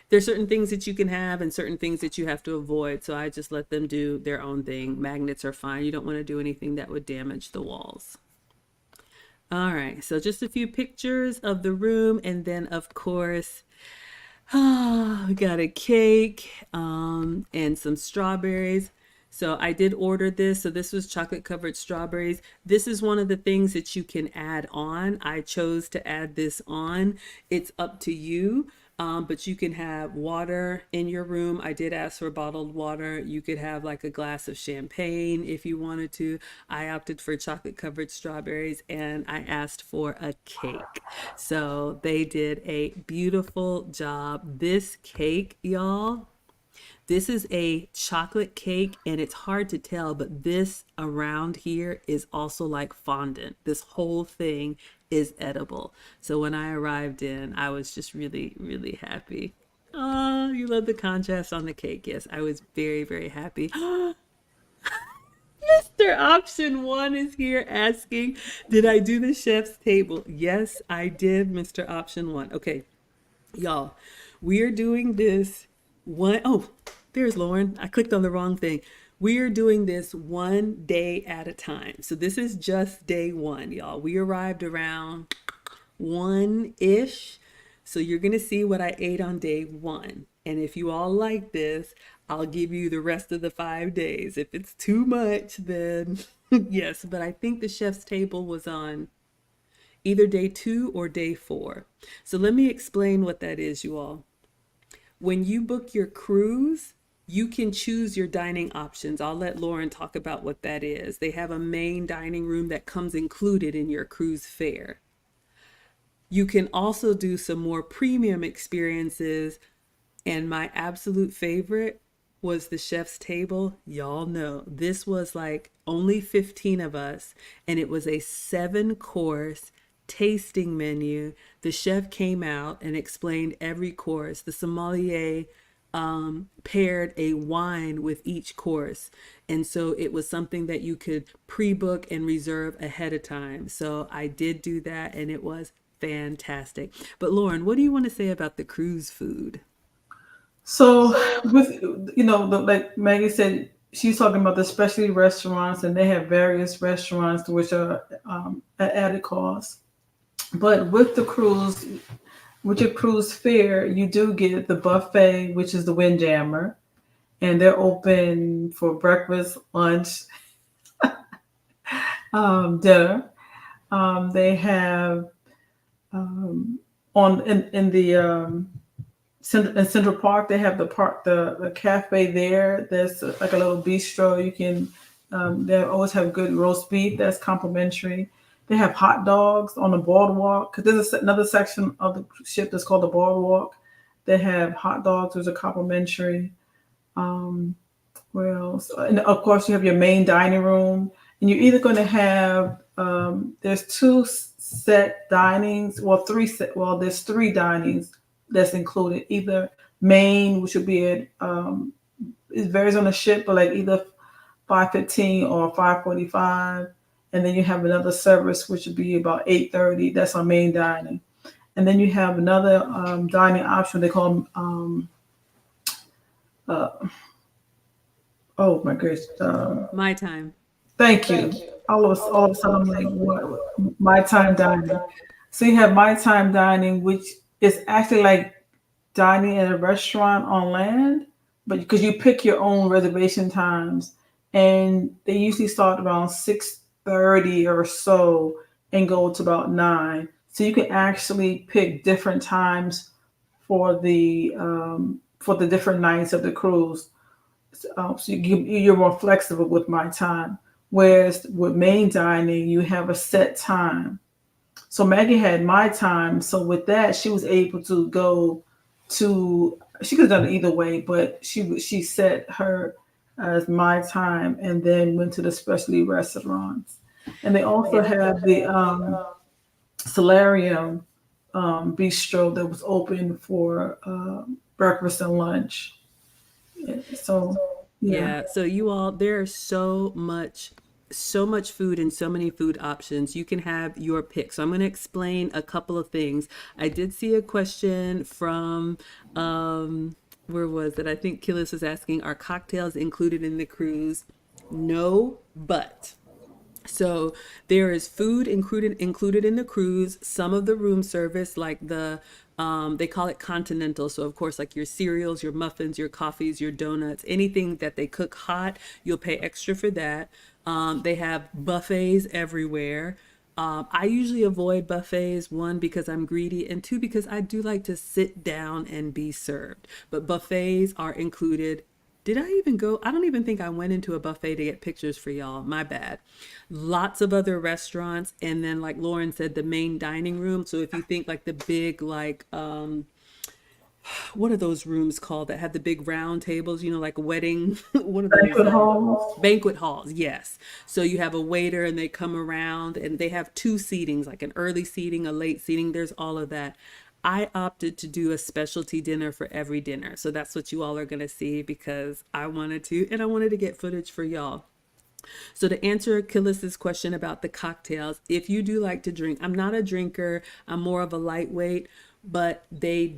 there's certain things that you can have and certain things that you have to avoid. So I just let them do their own thing. Magnets are fine. You don't want to do anything that would damage the walls. All right, so just a few pictures of the room, and then of course, we got a cake and some strawberries. So I did order this. So this was chocolate covered strawberries. This is one of the things that you can add on. I chose to add this on. It's up to you. But you can have water in your room. I did ask for bottled water. You could have like a glass of champagne if you wanted to. I opted for chocolate covered strawberries and I asked for a cake. So they did a beautiful job. This cake, y'all, this is a chocolate cake and it's hard to tell, but this around here is also like fondant. This whole thing is edible. So when I arrived in, I was just really, really happy. Oh, you love the contrast on the cake. Yes, I was very, very happy. Mr. Option One is here asking, did I do the chef's table? Yes, I did, Mr. Option One. Okay, y'all, we are doing this one. Oh, there's Lauren. I clicked on the wrong thing. We are doing this one day at a time. So this is just day one, y'all. We arrived around 1-ish. So you're going to see what I ate on day one. And if you all like this, I'll give you the rest of the 5 days. If it's too much, then yes. But I think the chef's table was on either day 2 or day 4. So let me explain what that is, you all. When you book your cruise, you can choose your dining options. I'll let Lauren talk about what that is. They have a main dining room that comes included in your cruise fare. You can also do some more premium experiences. And my absolute favorite was the chef's table. Y'all know this was like only 15 of us, and it was a 7-course tasting menu. The chef came out and explained every course. The sommelier paired a wine with each course. And so it was something that you could pre-book and reserve ahead of time. So I did do that and it was fantastic. But Lauren, what do you want to say about the cruise food? So with like Maggie said, she's talking about the specialty restaurants, and they have various restaurants which are at added cost. But with your cruise fare, you do get the buffet, which is the Windjammer, and they're open for breakfast, lunch, dinner. They have in the in Central Park, they have the cafe there. There's like a little bistro. You can they always have good roast beef that's complimentary. They have hot dogs on the boardwalk because there's another section of the ship that's called the boardwalk. They have hot dogs, which are complimentary. Where else? And of course, you have your main dining room, and you're either going to have there's 2 set dinings, well, 3 set. Well, there's 3 dinings that's included. Either main, which would be at it varies on the ship, but like either 5:15 or 5:45, and then you have another service which would be about 8:30. That's our main dining, and then you have another dining option they call uh, oh my goodness, My time. thank you. All of a sudden, I'm like, what? My time dining. So you have my time dining, which is actually like dining at a restaurant on land, but because you pick your own reservation times, and they usually start around 6:30 or so and go to about 9. So you can actually pick different times for the different nights of the cruise. So you're more flexible with my time. Whereas with main dining, you have a set time. So Maggie had my time. So with that, she was able to go to. She could have done it either way, but she set her as my time, and then went to the specialty restaurants. And they also have the Solarium bistro that was open for breakfast and lunch. So yeah. Yeah, so you all, there's so much food and so many food options. You can have your pick. So I'm going to explain a couple of things. I did see a question from where was it? I think Killis is asking, are cocktails included in the cruise? No, but so there is food included in the cruise. Some of the room service, like they call it continental. So of course, like your cereals, your muffins, your coffees, your donuts, anything that they cook hot, you'll pay extra for that. They have buffets everywhere. I usually avoid buffets, one, because I'm greedy, and two, because I do like to sit down and be served. But buffets are included. Did I even go? I don't even think I went into a buffet to get pictures for y'all. My bad. Lots of other restaurants. And then, like Lauren said, the main dining room. So if you think like the big, like, what are those rooms called that have the big round tables, like wedding, what are those? Banquet halls. Banquet halls, yes. So you have a waiter and they come around and they have two seatings, like an early seating, a late seating. There's all of that. I opted to do a specialty dinner for every dinner. So that's what you all are going to see because I wanted to, and I wanted to get footage for y'all. So to answer Killis's question about the cocktails, if you do like to drink, I'm not a drinker, I'm more of a lightweight, but they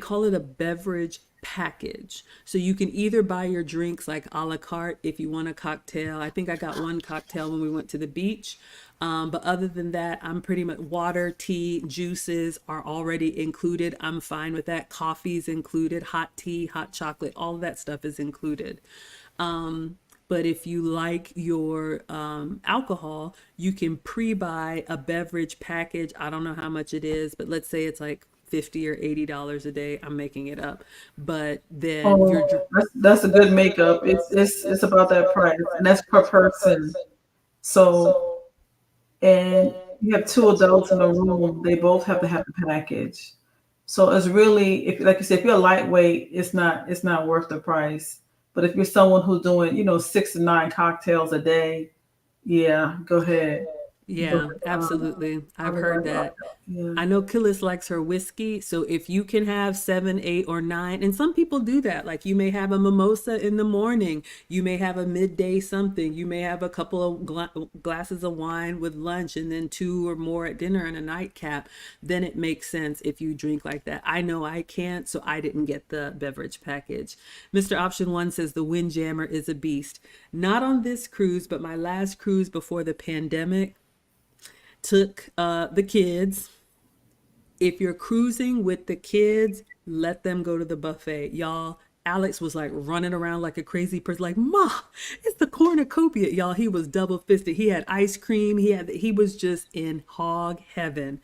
call it a beverage package. So you can either buy your drinks like a la carte if you want a cocktail. I think I got one cocktail when we went to the beach. But other than that, I'm pretty much water, tea, juices are already included. I'm fine with that. Coffee's included, hot tea, hot chocolate, all of that stuff is included. But if you like your alcohol, you can pre-buy a beverage package. I don't know how much it is, but let's say it's like $50 or $80 a day. I'm making it up. But then Oh, that's a good makeup. It's about that price, and that's per person. So, and you have two adults in a room, they both have to have the package. So it's really, if like you said, if you're lightweight, it's not worth the price. But if you're someone who's doing, 6 to 9 cocktails a day, yeah, go ahead. But yeah, absolutely. I I've would heard like, that. yeah. I know Killis likes her whiskey, so if you can have 7, 8, or 9, and some people do that, like you may have a mimosa in the morning, you may have a midday something, you may have a couple of glasses of wine with lunch, and then 2 or more at dinner and a nightcap, then it makes sense if you drink like that. I know I can't, so I didn't get the beverage package. Mr. Option 1 says the Windjammer is a beast. Not on this cruise, but my last cruise before the pandemic took the kids. If you're cruising with the kids, let them go to the buffet. Y'all, Alex was like running around like a crazy person, like, Ma, it's the cornucopia. Y'all, he was double fisted. He had ice cream. He was just in hog heaven.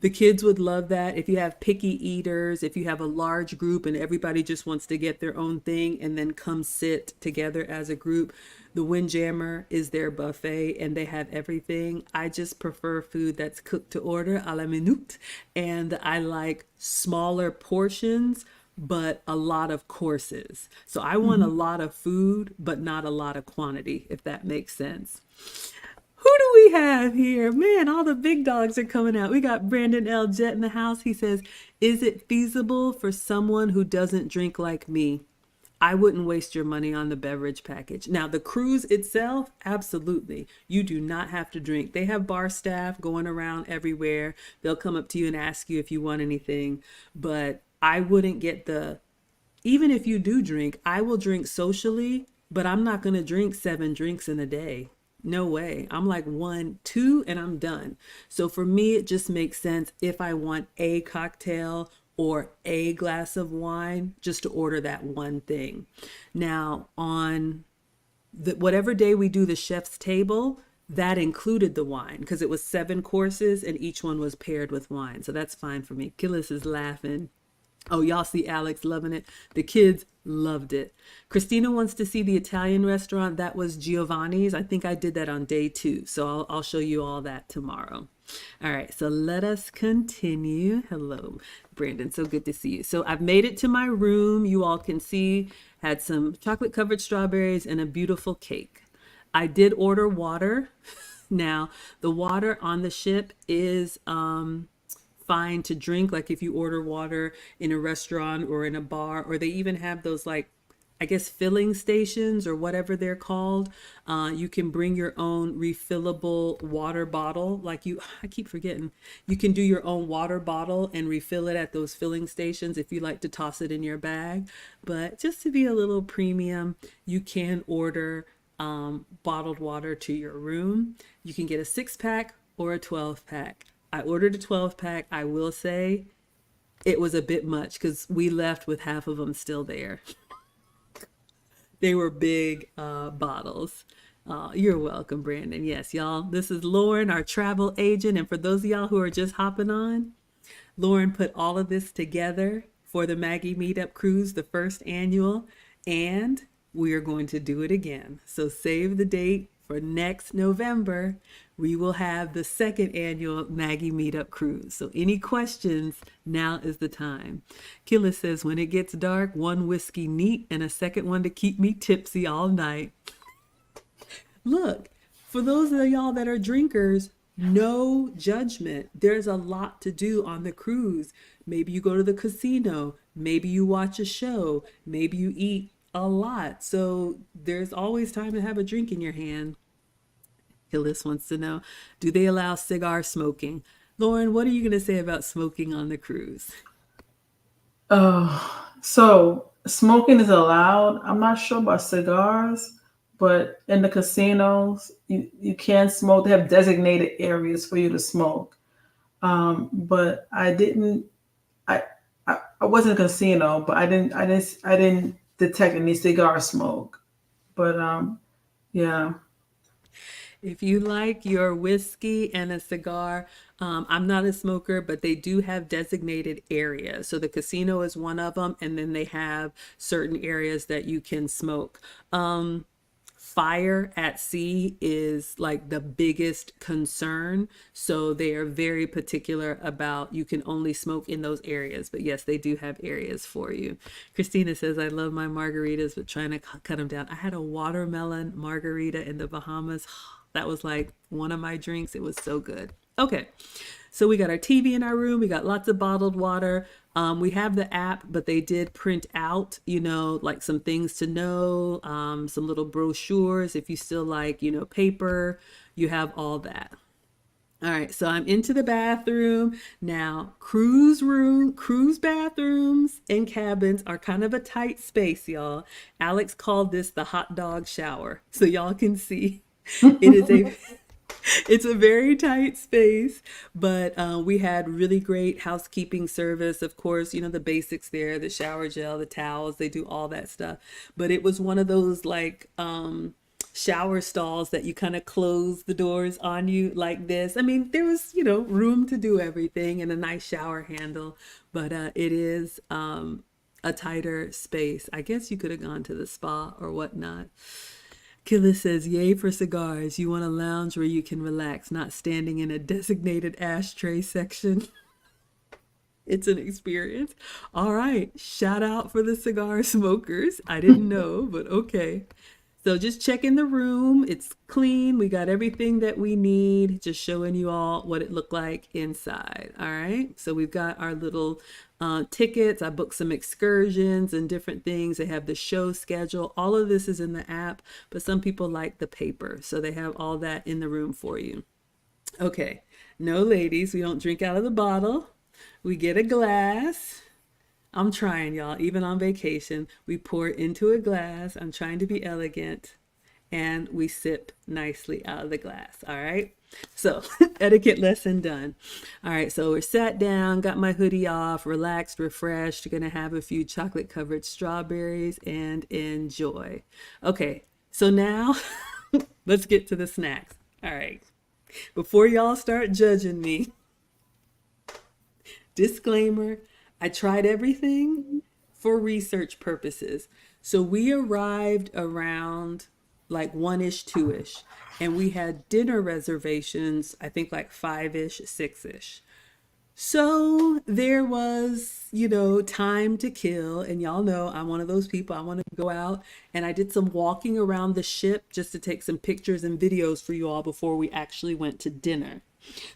The kids would love that. If you have picky eaters, if you have a large group and everybody just wants to get their own thing and then come sit together as a group, the Windjammer is their buffet and they have everything. I just prefer food that's cooked to order à la minute, and I like smaller portions but a lot of courses. So I want a Mhm. lot of food but not a lot of quantity, if that makes sense. Who do we have here? Man, all the big dogs are coming out. We got Brandon L. Jet in the house. He says, is it feasible for someone who doesn't drink like me? I wouldn't waste your money on the beverage package. Now, the cruise itself, absolutely. You do not have to drink. They have bar staff going around everywhere. They'll come up to you and ask you if you want anything. But I wouldn't get even if you do drink, I will drink socially, but I'm not going to drink 7 drinks in a day. No way. I'm like 1, 2, and I'm done. So for me, it just makes sense if I want a cocktail or a glass of wine, just to order that one thing. Now, on whatever day we do the chef's table, that included the wine because it was 7 courses and each one was paired with wine. So that's fine for me. Gillis is laughing. Oh, y'all see Alex loving it. The kids loved it. Christina wants to see the Italian restaurant. That was Giovanni's. I think I did that on day 2. So I'll show you all that tomorrow. All right, so let us continue. Hello, Brandon. So good to see you. So I've made it to my room. You all can see, had some chocolate covered strawberries and a beautiful cake. I did order water. Now, the water on the ship is fine to drink, like if you order water in a restaurant or in a bar, or they even have those, like, I guess filling stations or whatever they're called. You can bring your own refillable water bottle. I keep forgetting, you can do your own water bottle and refill it at those filling stations if you like to toss it in your bag. But just to be a little premium, you can order bottled water to your room. You can get a 6-pack or a 12-pack. I ordered a 12-pack. I will say it was a bit much because we left with half of them still there. They were big bottles. You're welcome, Brandon. Yes, y'all, this is Lauren, our travel agent. And for those of y'all who are just hopping on, Lauren put all of this together for the Maggie Meetup Cruise, the first annual, and we are going to do it again. So save the date for next November. We will have the second annual Maggie Meetup Cruise. So any questions, now is the time. Killa says, when it gets dark, 1 whiskey neat and a second one to keep me tipsy all night. Look, for those of y'all that are drinkers, no judgment. There's a lot to do on the cruise. Maybe you go to the casino. Maybe you watch a show. Maybe you eat a lot. So there's always time to have a drink in your hand. Hillis wants to know, do they allow cigar smoking? Lauren, what are you going to say about smoking on the cruise? So smoking is allowed. I'm not sure about cigars, but in the casinos, you can smoke. They have designated areas for you to smoke. But I didn't. I wasn't in a casino, but I didn't detect any cigar smoke. But yeah. If you like your whiskey and a cigar, I'm not a smoker, but they do have designated areas. So the casino is one of them, and then they have certain areas that you can smoke. Fire at sea is like the biggest concern. So they are very particular about, you can only smoke in those areas. But yes, they do have areas for you. Christina says, I love my margaritas, but trying to cut them down. I had a watermelon margarita in the Bahamas. That was like one of my drinks. It was so good. Okay. So we got our TV in our room. We got lots of bottled water. We have the app, but they did print out, like some things to know, some little brochures. If you still like, paper, you have all that. All right, so I'm into the bathroom. Now, cruise bathrooms and cabins are kind of a tight space, y'all. Alex called this the hot dog shower. So y'all can see it's a very tight space, but we had really great housekeeping service. Of course, the basics there, the shower gel, the towels, they do all that stuff. But it was one of those like shower stalls that you kind of close the doors on you like this. I mean, there was, room to do everything and a nice shower handle, but it is a tighter space. I guess you could have gone to the spa or whatnot. Killa says, yay for cigars. You want a lounge where you can relax, not standing in a designated ashtray section. It's an experience. All right. Shout out for the cigar smokers. I didn't know, but okay. So just checking the room. It's clean. We got everything that we need. Just showing you all what it looked like inside. All right. So we've got our little tickets. I booked some excursions and different things. They have the show schedule. All of this is in the app, but some people like the paper. So they have all that in the room for you. Okay. No, ladies, we don't drink out of the bottle. We get a glass. I'm trying, y'all. Even on vacation, we pour it into a glass. I'm trying to be elegant. And we sip nicely out of the glass. All right. So etiquette lesson done. All right. So we're sat down, got my hoodie off, relaxed, refreshed. Going to have a few chocolate covered strawberries and enjoy. Okay. So now let's get to the snacks. All right. Before y'all start judging me, disclaimer, I tried everything for research purposes. So we arrived around like one ish, two ish, and we had dinner reservations, I think like five ish, six ish. So there was, time to kill. And y'all know I'm one of those people. I want to go out. And I did some walking around the ship just to take some pictures and videos for you all before we actually went to dinner.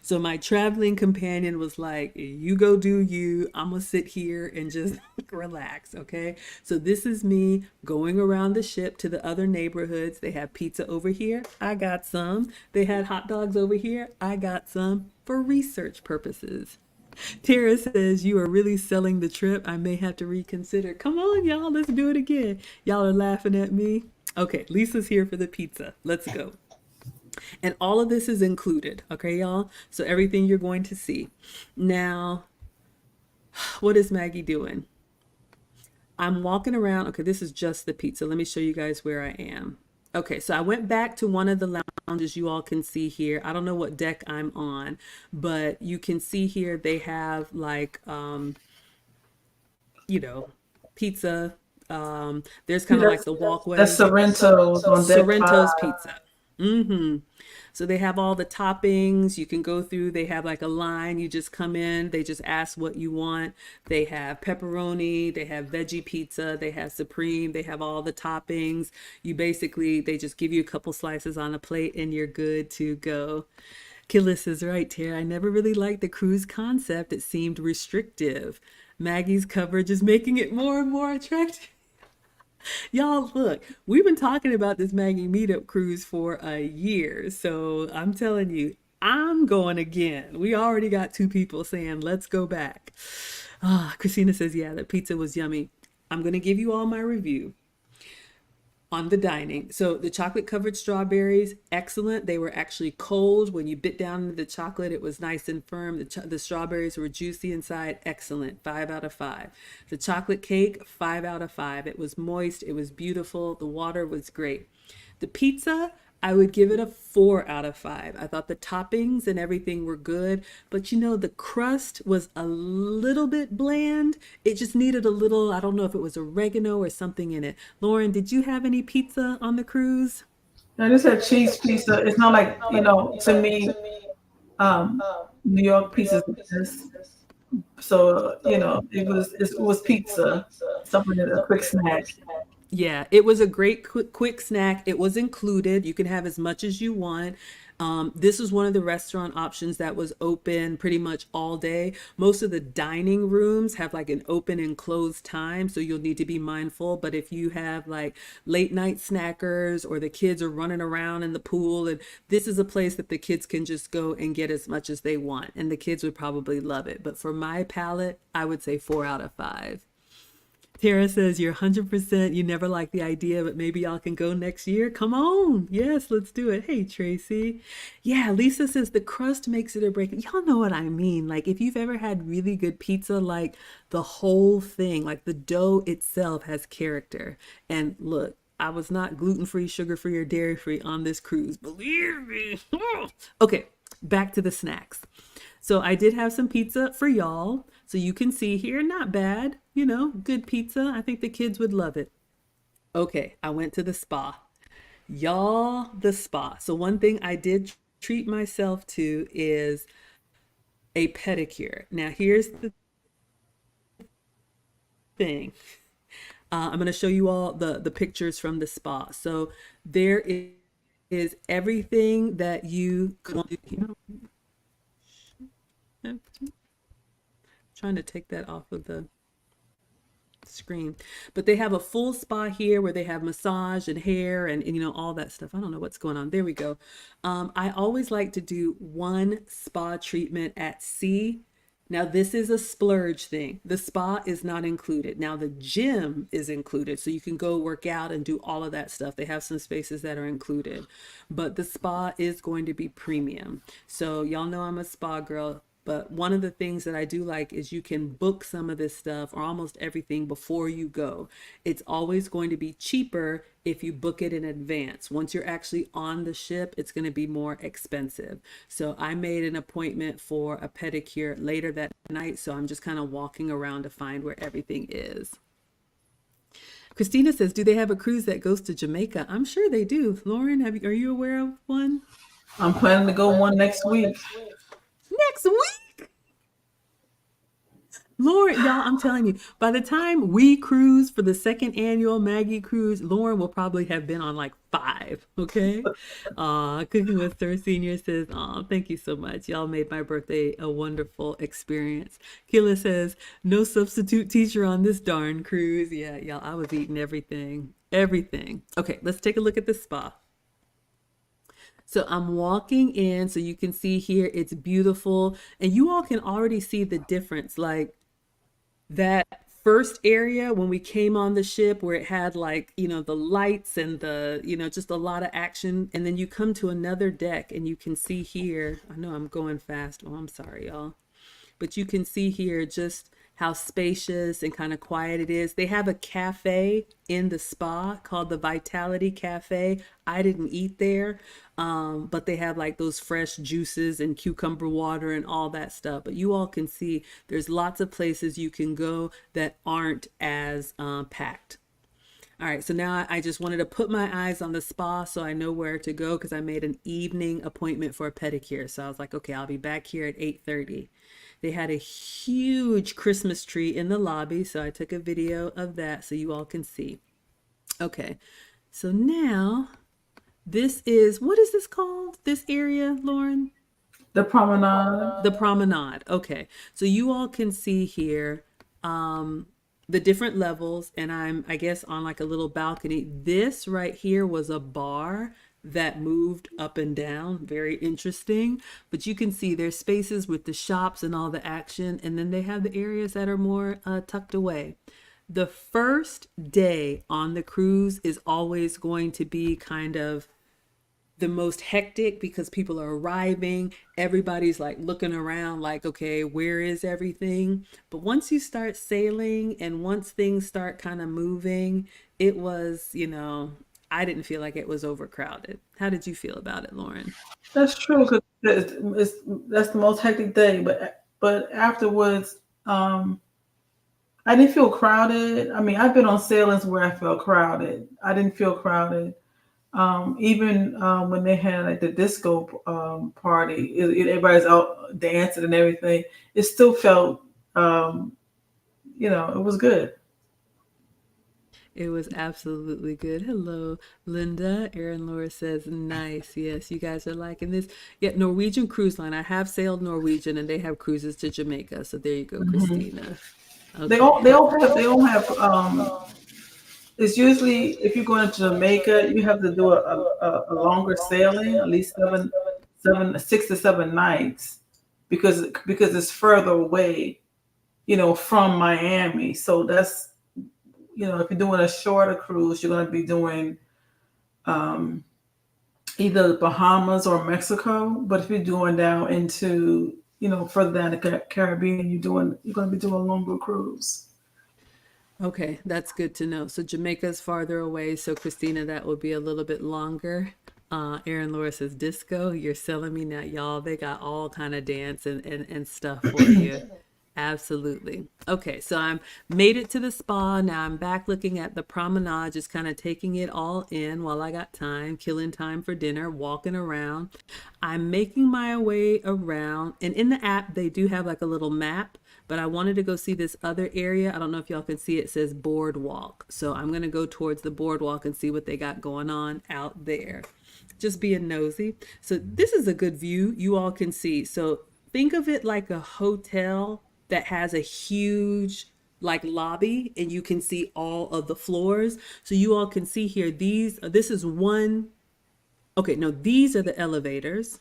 So my traveling companion was like, you go do you. I'm going to sit here and just relax. Okay. So this is me going around the ship to the other neighborhoods. They have pizza over here. I got some. They had hot dogs over here. I got some for research purposes. Tara says, you are really selling the trip. I may have to reconsider. Come on, y'all. Let's do it again. Y'all are laughing at me. Okay, Lisa's here for the pizza. Let's go. And all of this is included. Okay, y'all? So everything you're going to see. Now, what is Maggie doing? I'm walking around. Okay, this is just the pizza. Let me show you guys where I am. Okay, so I went back to one of the lounges you all can see here. I don't know what deck I'm on, but you can see here they have like, you know, pizza. There's kind of like That's the that's walkway. Sorrento's on deck Sorrento's five. Pizza. Mm-hmm. So they have all the toppings you can go through. They have like a line. You just come in. They just ask what you want. They have pepperoni. They have veggie pizza. They have supreme. They have all the toppings. They just give you a couple slices on a plate and you're good to go. Killis is right, Tara. I never really liked the cruise concept. It seemed restrictive. Maggie's coverage is making it more and more attractive. Y'all, look, we've been talking about this Maggie Meetup cruise for a year. So I'm telling you, I'm going again. We already got two people saying, let's go back. Christina says, yeah, the pizza was yummy. I'm going to give you all my review on the dining. So the chocolate covered strawberries, excellent. They were actually cold. When you bit down into the chocolate, it was nice and firm. The strawberries were juicy inside, excellent. 5 out of 5. The chocolate cake, 5 out of 5. It was moist. It was beautiful. The water was great. The pizza, I would give it a 4 out of 5. I thought the toppings and everything were good, but the crust was a little bit bland. It just needed a little, I don't know if it was oregano or something in it. Lauren, did you have any pizza on the cruise? Now this had cheese pizza. It's not like to me, um, New York pizza is the best. So it was pizza, something a quick snack. Yeah, it was a great quick snack. It was included. You can have as much as you want. This is one of the restaurant options that was open pretty much all day. Most of the dining rooms have like an open and closed time, so you'll need to be mindful. But if you have like late night snackers or the kids are running around in the pool, and this is a place that the kids can just go and get as much as they want, and the kids would probably love it. But for my palate, I would say 4 out of 5. Tara says you're 100%. You never liked the idea, but maybe y'all can go next year. Come on. Yes, let's do it. Hey, Tracy. Yeah, Lisa says the crust makes it or break it. Y'all know what I mean. Like if you've ever had really good pizza, like the whole thing, like the dough itself has character. And look, I was not gluten-free, sugar-free, or dairy-free on this cruise. Believe me. Okay, back to the snacks. So I did have some pizza for y'all. So you can see here, not bad, good pizza. I think the kids would love it. Okay, I went to the spa. Y'all, the spa. So one thing I did treat myself to is a pedicure. Now here's the thing. I'm going to show you all the pictures from the spa. So there is everything that you want. Trying to take that off of the screen, but they have a full spa here where they have massage and hair and all that stuff. I don't know what's going on. There we go. I always like to do one spa treatment at sea. Now this is a splurge thing. The spa is not included. Now the gym is included, so you can go work out and do all of that stuff. They have some spaces that are included, but the spa is going to be premium. So y'all know I'm a spa girl. But one of the things that I do like is you can book some of this stuff or almost everything before you go. It's always going to be cheaper if you book it in advance. Once you're actually on the ship, it's going to be more expensive. So I made an appointment for a pedicure later that night. So I'm just kind of walking around to find where everything is. Christina says, do they have a cruise that goes to Jamaica? I'm sure they do. Lauren, are you aware of one? I'm planning to go one next week. Next week? Lauren, y'all, I'm telling you, by the time we cruise for the second annual Maggie cruise, Lauren will probably have been on like 5. Okay. Cooking with Sir Senior says, thank you so much. Y'all made my birthday a wonderful experience. Killa says, no substitute teacher on this darn cruise. Yeah, y'all, I was eating everything. Everything. Okay, let's take a look at the spa. So I'm walking in, so you can see here, it's beautiful. And you all can already see the difference. Like, that first area when we came on the ship where it had like, the lights and the, just a lot of action. And then you come to another deck and you can see here, I know I'm going fast. Oh, I'm sorry, y'all. But you can see here just how spacious and kind of quiet it is. They have a cafe in the spa called the Vitality Cafe. I didn't eat there, but they have like those fresh juices and cucumber water and all that stuff. But you all can see there's lots of places you can go that aren't as packed. All right, so now I just wanted to put my eyes on the spa so I know where to go because I made an evening appointment for a pedicure. So I was like, okay, I'll be back here at 8:30. They had a huge Christmas tree in the lobby, so I took a video of that so you all can see. Okay, so now this is, what is this called? This area, Lauren? The promenade. The promenade. Okay, so you all can see here the different levels, and I guess on like a little balcony. This right here was a bar that moved up and down. Very interesting. But you can see there's spaces with the shops and all the action, and then they have the areas that are more tucked away. The first day on the cruise is always going to be kind of the most hectic because people are arriving. Everybody's like looking around like, okay, where is everything? But once you start sailing and once things start kind of moving, it was, I didn't feel like it was overcrowded. How did you feel about it, Lauren? That's true because that's the most hectic day. But afterwards, I didn't feel crowded. I mean, I've been on sailings where I felt crowded. I didn't feel crowded. Even when they had like the disco party, everybody's out dancing and everything. It still felt, it was good. It was absolutely good. Hello, Linda. Erin Laura says, nice. Yes, you guys are liking this. Yeah, Norwegian Cruise Line. I have sailed Norwegian and they have cruises to Jamaica. So there you go, Christina. Okay. They all have. It's usually if you're going to Jamaica, you have to do a longer sailing, at least 6 to 7 nights, because it's further away, from Miami. So that's, if you're doing a shorter cruise, you're going to be doing either the Bahamas or Mexico. But if you're going down into, further down the Caribbean, you're going to be doing a longer cruise. Okay, that's good to know. So Jamaica's farther away. So Christina, that will be a little bit longer. Erin Laura says, disco, you're selling me now, y'all. They got all kind of dance and stuff for you. Absolutely. Okay, so I'm made it to the spa. Now I'm back looking at the promenade, just kind of taking it all in while I got time, killing time for dinner, walking around. I'm making my way around. And in the app, they do have like a little map, but I wanted to go see this other area. I don't know if y'all can see it says boardwalk. So I'm going to go towards the boardwalk and see what they got going on out there. Just being nosy. So this is a good view you all can see. So think of it like a hotel that has a huge like lobby and you can see all of the floors. So you all can see here, this is one. Okay, no, these are the elevators.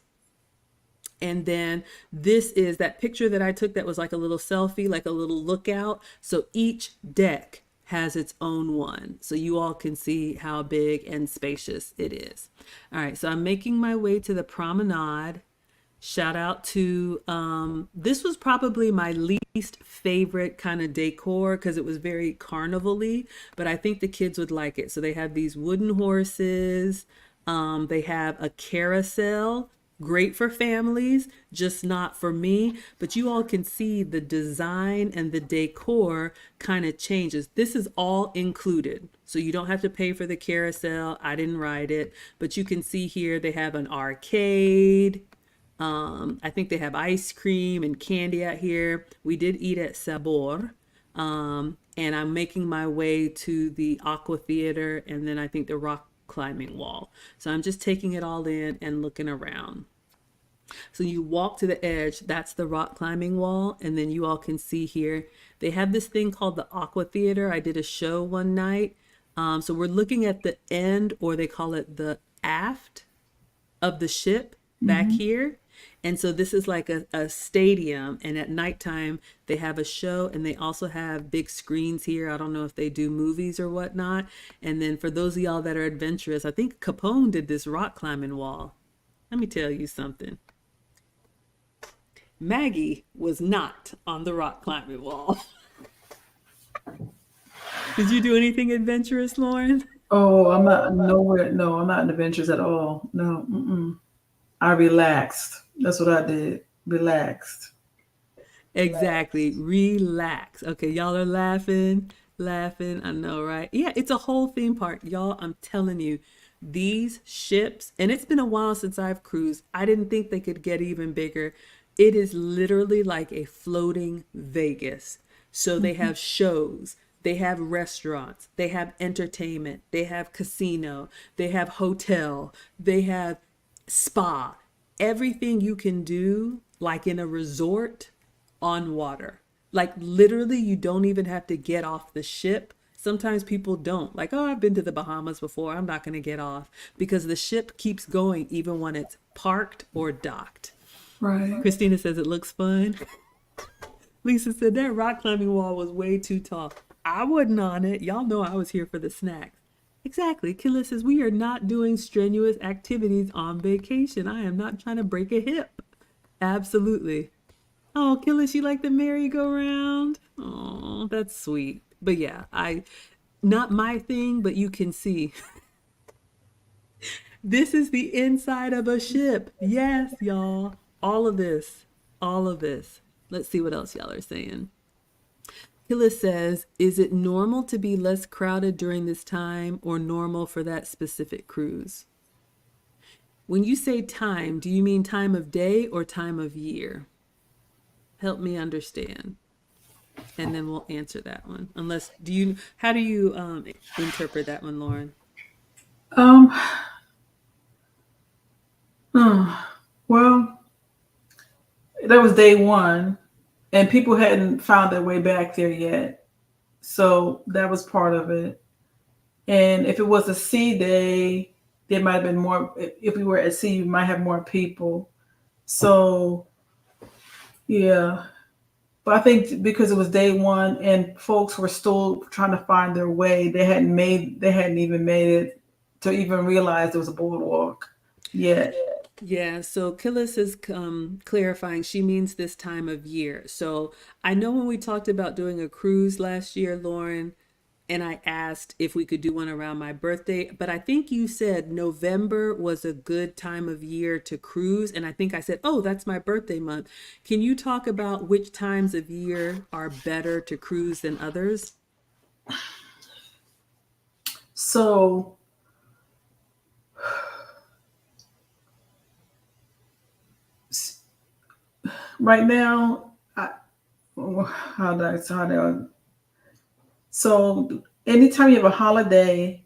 And then this is that picture that I took that was like a little selfie, like a little lookout. So each deck has its own one. So you all can see how big and spacious it is. All right, so I'm making my way to the promenade. Shout out to this was probably my least favorite kind of decor because it was very carnival-y, but I think the kids would like it. So they have these wooden horses, they have a carousel, great for families, just not for me. But you all can see the design and the decor kind of changes. This is all included. So you don't have to pay for the carousel. I didn't ride it, but you can see here they have an arcade. I think they have ice cream and candy out here. We did eat at Sabor. And I'm making my way to the Aqua Theater and then I think the rock climbing wall. So I'm just taking it all in and looking around. So you walk to the edge, that's the rock climbing wall. And then you all can see here, they have this thing called the Aqua Theater. I did a show one night. So we're looking at the end, or they call it the aft of the ship back here. And so this is like a stadium. And at nighttime, they have a show and they also have big screens here. I don't know if they do movies or whatnot. And then for those of y'all that are adventurous, I think Capone did this rock climbing wall. Let me tell you something. Maggie was not on the rock climbing wall. Did you do anything adventurous, Lauren? Oh, I'm not nowhere. No, I'm not in adventures at all. No, mm-mm. I relaxed. That's what I did. Relaxed. Exactly. Relax. Okay, y'all are laughing, laughing. I know, right? Yeah, it's a whole theme park. Y'all, I'm telling you, these ships, and it's been a while since I've cruised. I didn't think they could get even bigger. It is literally like a floating Vegas. So they have shows, they have restaurants, they have entertainment, they have casino, they have hotel, they have spa, everything you can do like in a resort on water. Like literally, you don't even have to get off the ship. Sometimes people don't. Like, oh, I've been to the Bahamas before. I'm not going to get off because the ship keeps going even when it's parked or docked. Right. Christina says it looks fun. Lisa said that rock climbing wall was way too tall. I wasn't on it. Y'all know I was here for the snacks. Exactly. Killa says we are not doing strenuous activities on vacation. I am not trying to break a hip. Absolutely. Oh, Killa, she like the merry-go-round. Oh, that's sweet. But yeah, not my thing, but you can see. This is the inside of a ship. Yes, y'all. All of this. All of this. Let's see what else y'all are saying. Killa says, is it normal to be less crowded during this time or normal for that specific cruise? When you say time, do you mean time of day or time of year? Help me understand. And then we'll answer that one. How do you interpret that one, Lauren? Um. Well, that was day one, and people hadn't found their way back there yet, so that was part of it. And if it was a sea day, there might have been more. If we were at sea, we might have more people. So, yeah. But I think because it was day one and folks were still trying to find their way, they hadn't even made it to even realize there was a boardwalk yet. Yeah, so Killis is clarifying she means this time of year. So I know when we talked about doing a cruise last year, Lauren, and I asked if we could do one around my birthday, but I think you said November was a good time of year to cruise. And I think I said, oh, that's my birthday month. Can you talk about which times of year are better to cruise than others? So right now, so anytime you have a holiday,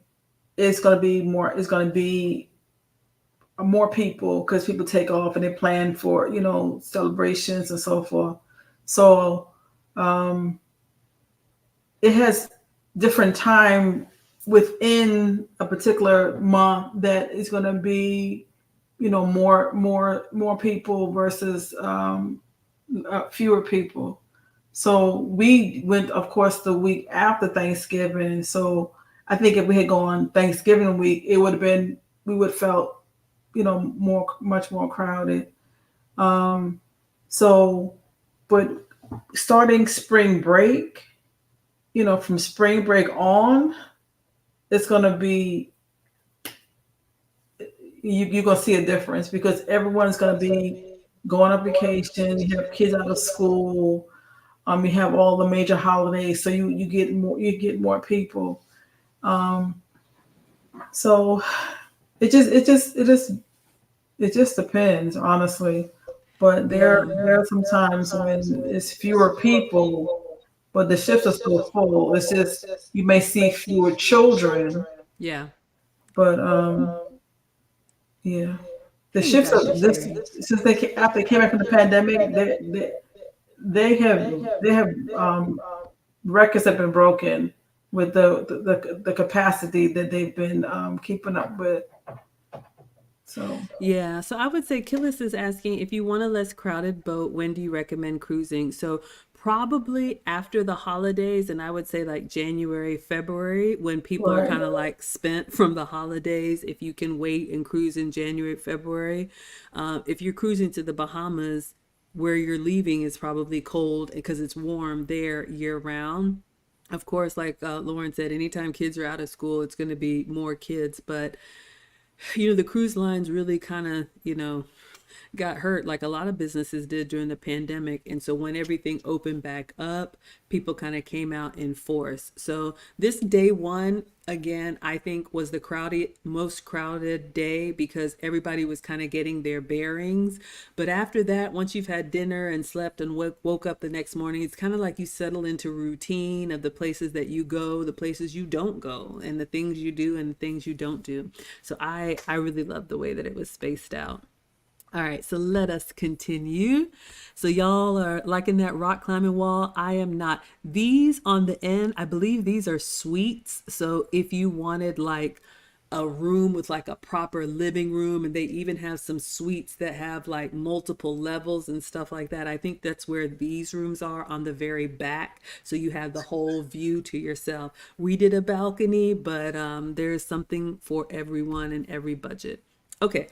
it's going to be more. It's going to be more people because people take off and they plan for celebrations and so forth. So um, it has different time within a particular month that is going to be more people versus fewer people. So we went, of course, the week after Thanksgiving. So I think if we had gone Thanksgiving week, it would have been we would have felt much more crowded. Um, so, but starting spring break, from spring break on, it's gonna be you're gonna see a difference because everyone's gonna be going on vacation. You have kids out of school. You have all the major holidays, so you get more people. Um, so it just depends, honestly. But there Yeah. are some times when it's fewer people, but the shifts are still full. It's just you may see fewer children, Yeah. but yeah, the Hey, you shifts guys are are this sharing. since after they came back from the pandemic, they have records have been broken with the capacity that they've been keeping up with. So Yeah, so I would say Killis is asking if you want a less crowded boat, when do you recommend cruising? So probably after the holidays, and I would say like January, February, when people are right, kind of like spent from the holidays. If you can wait and cruise in January, February, if you're cruising to the Bahamas, where you're leaving is probably cold because it's warm there year round. Of course, like Lauren said, anytime kids are out of school, it's going to be more kids, but the cruise lines really kind of, got hurt like a lot of businesses did during the pandemic. And so when everything opened back up, people kind of came out in force. So this day one, again, I think was the most crowded day because everybody was kind of getting their bearings. But after that, once you've had dinner and slept and woke up the next morning, it's kind of like you settle into routine of the places that you go, the places you don't go, and the things you do and the things you don't do. So I really love the way that it was spaced out. All right, so let us continue. So y'all are liking that rock climbing wall. I am not. These on the end, I believe these are suites. So if you wanted like a room with like a proper living room, and they even have some suites that have like multiple levels and stuff like that. I think that's where these rooms are on the very back. So you have the whole view to yourself. We did a balcony, but there's something for everyone and every budget. Okay,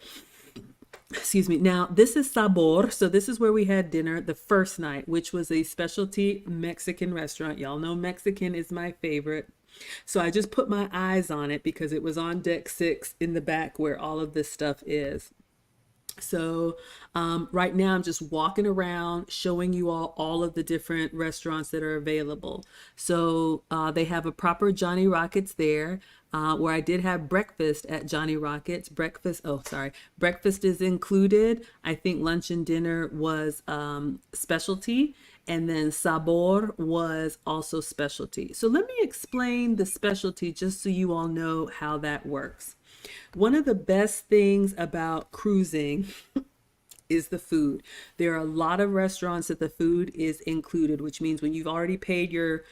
excuse me. Now, this is Sabor. So, this is where we had dinner the first night, which was a specialty Mexican restaurant. Y'all know Mexican is my favorite. So, I just put my eyes on it because it was on deck 6 in the back where all of this stuff is. So right now I'm just walking around showing you all of the different restaurants that are available. So they have a proper Johnny Rockets there. Where I did have breakfast at Johnny Rockets. Breakfast is included. I think lunch and dinner was specialty, and then Sabor was also specialty. So let me explain the specialty just so you all know how that works. One of the best things about cruising is the food. There are a lot of restaurants that the food is included, which means when you've already paid your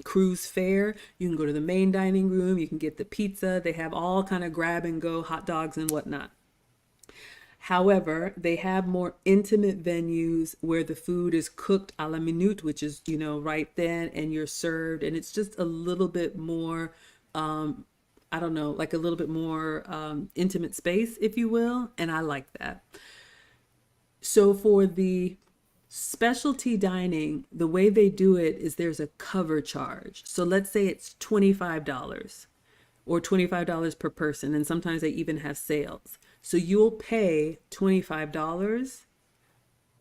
cruise fare, you can go to the main dining room, you can get the pizza. They have all kind of grab and go hot dogs and whatnot. However, they have more intimate venues where the food is cooked a la minute, which is, right then and you're served. And it's just a little bit more, I don't know, like a little bit more intimate space, if you will. And I like that. So for the specialty dining, the way they do it is there's a cover charge. So let's say it's $25 or $25 per person. And sometimes they even have sales. So you'll pay $25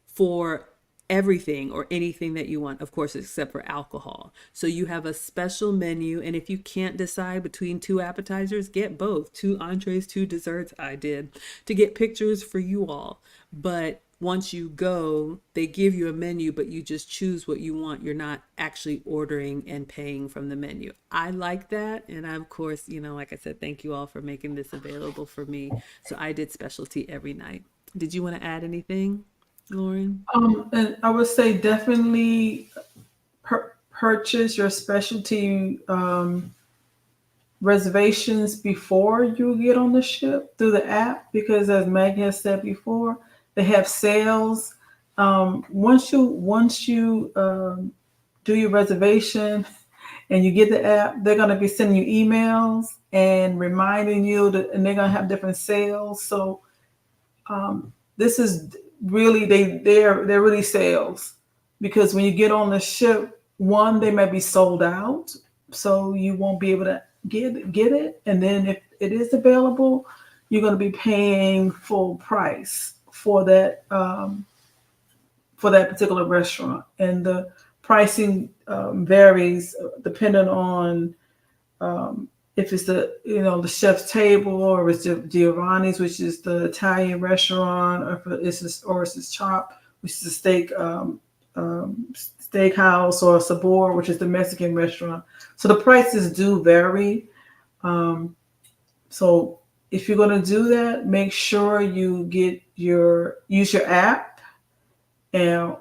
for everything or anything that you want, of course, except for alcohol. So you have a special menu. And if you can't decide between two appetizers, get both, two entrees, two desserts. I did to get pictures for you all. But once you go, they give you a menu, but you just choose what you want. You're not actually ordering and paying from the menu. I like that. And I, of course, like I said, thank you all for making this available for me. So I did specialty every night. Did you want to add anything, Lauren? and I would say definitely purchase your specialty reservations before you get on the ship through the app because, as Maggie has said before, they have sales. Once you do your reservation and you get the app, they're going to be sending you emails and reminding you that, and they're going to have different sales. So this is really they're really sales, because when you get on the ship, one, they may be sold out, so you won't be able to get it, and then if it is available, you're going to be paying full price for that particular restaurant, and the pricing varies depending on if it's the chef's table, or if it's Giovanni's, which is the Italian restaurant, or if it's Chop, which is a steakhouse, or Sabor, which is the Mexican restaurant. So the prices do vary. So if you're going to do that, make sure you use your app and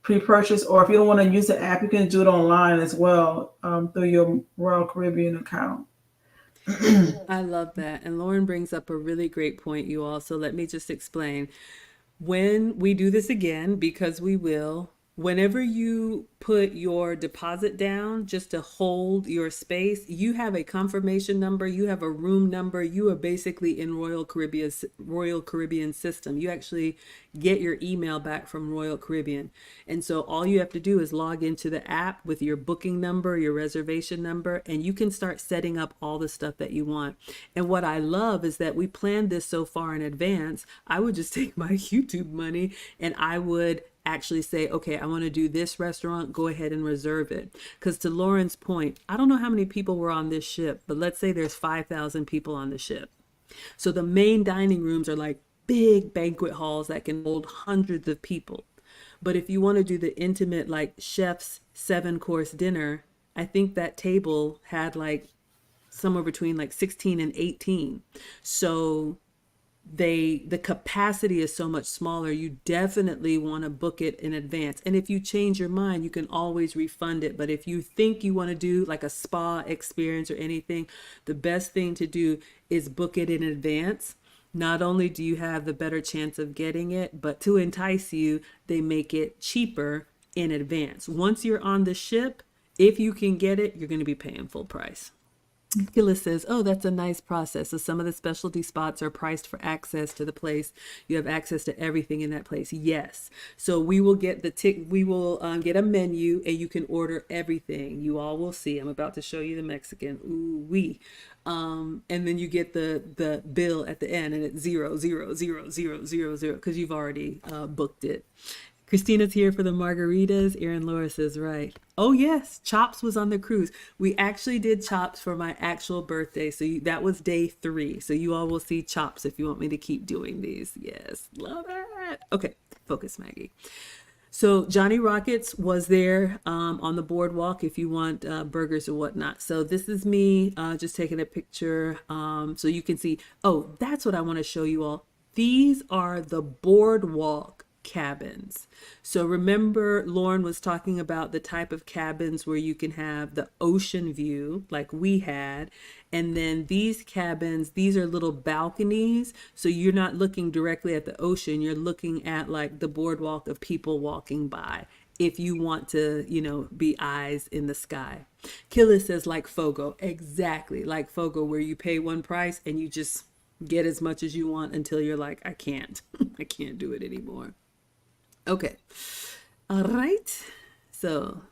pre-purchase, or if you don't want to use the app, you can do it online as well, through your Royal Caribbean account. I love that. And Lauren brings up a really great point, you all. So let me just explain. When we do this again, because we will, whenever you put your deposit down just to hold your space, you have a confirmation number, you have a room number, you are basically in Royal Caribbean system. You actually get your email back from Royal Caribbean. And so all you have to do is log into the app with your booking number, your reservation number, and you can start setting up all the stuff that you want. And what I love is that we planned this so far in advance. I would just take my YouTube money and I would actually say, okay, I want to do this restaurant, go ahead and reserve it. Because to Lauren's point, I don't know how many people were on this ship, but let's say there's 5,000 people on the ship. So the main dining rooms are like big banquet halls that can hold hundreds of people. But if you want to do the intimate, like chef's 7-course dinner, I think that table had like somewhere between like 16 and 18. So the capacity is so much smaller. You definitely want to book it in advance, and if you change your mind, you can always refund it. But if you think you want to do like a spa experience or anything, the best thing to do is book it in advance. Not only do you have the better chance of getting it, but to entice you, they make it cheaper in advance. Once you're on the ship, if you can get it, you're going to be paying full price. Gillis says, oh, that's a nice process. So some of the specialty spots are priced for access to the place. You have access to everything in that place. Yes. So we will get we will get a menu and you can order everything. You all will see. I'm about to show you the Mexican. Ooh wee. And then you get the bill at the end and it's 0, 0, 0, 0, 0, 0 because you've already booked it. Christina's here for the margaritas. Erin Laura says, right. Oh, yes. Chops was on the cruise. We actually did Chops for my actual birthday. So that was day 3. So you all will see Chops if you want me to keep doing these. Yes. Love it. Okay. Focus, Maggie. So Johnny Rockets was there on the boardwalk if you want burgers or whatnot. So this is me just taking a picture so you can see. Oh, that's what I want to show you all. These are the boardwalk cabins. So remember Lauren was talking about the type of cabins where you can have the ocean view like we had, and then these cabins, these are little balconies, so you're not looking directly at the ocean, you're looking at like the boardwalk of people walking by if you want to, be eyes in the sky. Killa says like Fogo. Exactly, like Fogo, where you pay one price and you just get as much as you want until you're like, I can't I can't do it anymore. Okay. All right. So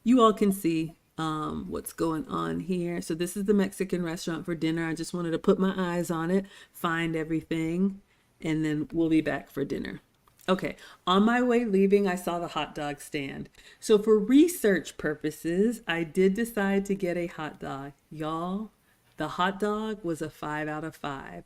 you all can see what's going on here. So this is the Mexican restaurant for dinner. I just wanted to put my eyes on it, find everything, and then we'll be back for dinner. Okay, on my way leaving, I saw the hot dog stand. So for research purposes, I did decide to get a hot dog. Y'all, the hot dog was a 5 out of 5.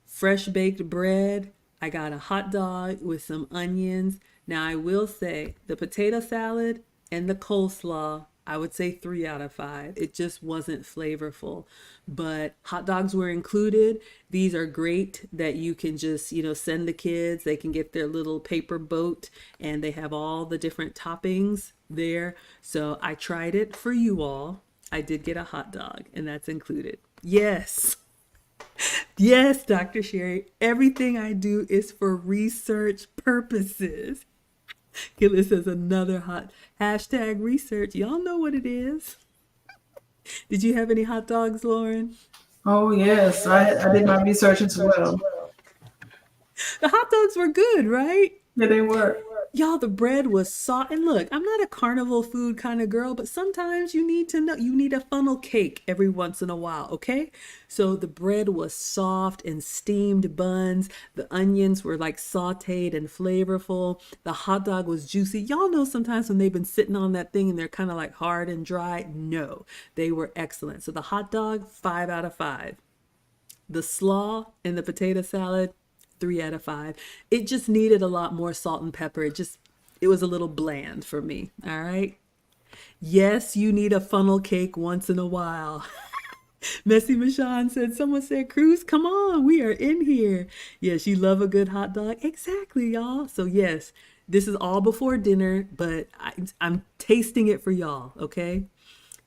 Fresh baked bread. I got a hot dog with some onions. Now I will say the potato salad and the coleslaw, I would say 3 out of 5. It just wasn't flavorful, but hot dogs were included. These are great that you can just, send the kids. They can get their little paper boat and they have all the different toppings there. So I tried it for you all. I did get a hot dog and that's included. Yes. Yes, Dr. Sherry, everything I do is for research purposes. Gillis says another hot hashtag research. Y'all know what it is. Did you have any hot dogs, Lauren? Oh yes, I did my research as well. The hot dogs were good, right? Yeah, they were. Y'all, the bread was soft. And look, I'm not a carnival food kind of girl, but sometimes you need to know, you need a funnel cake every once in a while, okay? So the bread was soft and steamed buns. The onions were like sauteed and flavorful. The hot dog was juicy. Y'all know sometimes when they've been sitting on that thing and they're kind of like hard and dry. No, they were excellent. So the hot dog, 5 out of 5. The slaw and the potato salad, 3 out of 5. It just needed a lot more salt and pepper. It was a little bland for me. All right. Yes, you need a funnel cake once in a while. Messy Michonne said, someone said, Cruz, come on, we are in here. Yes, you love a good hot dog. Exactly, y'all. So, yes, this is all before dinner, but I'm tasting it for y'all, okay?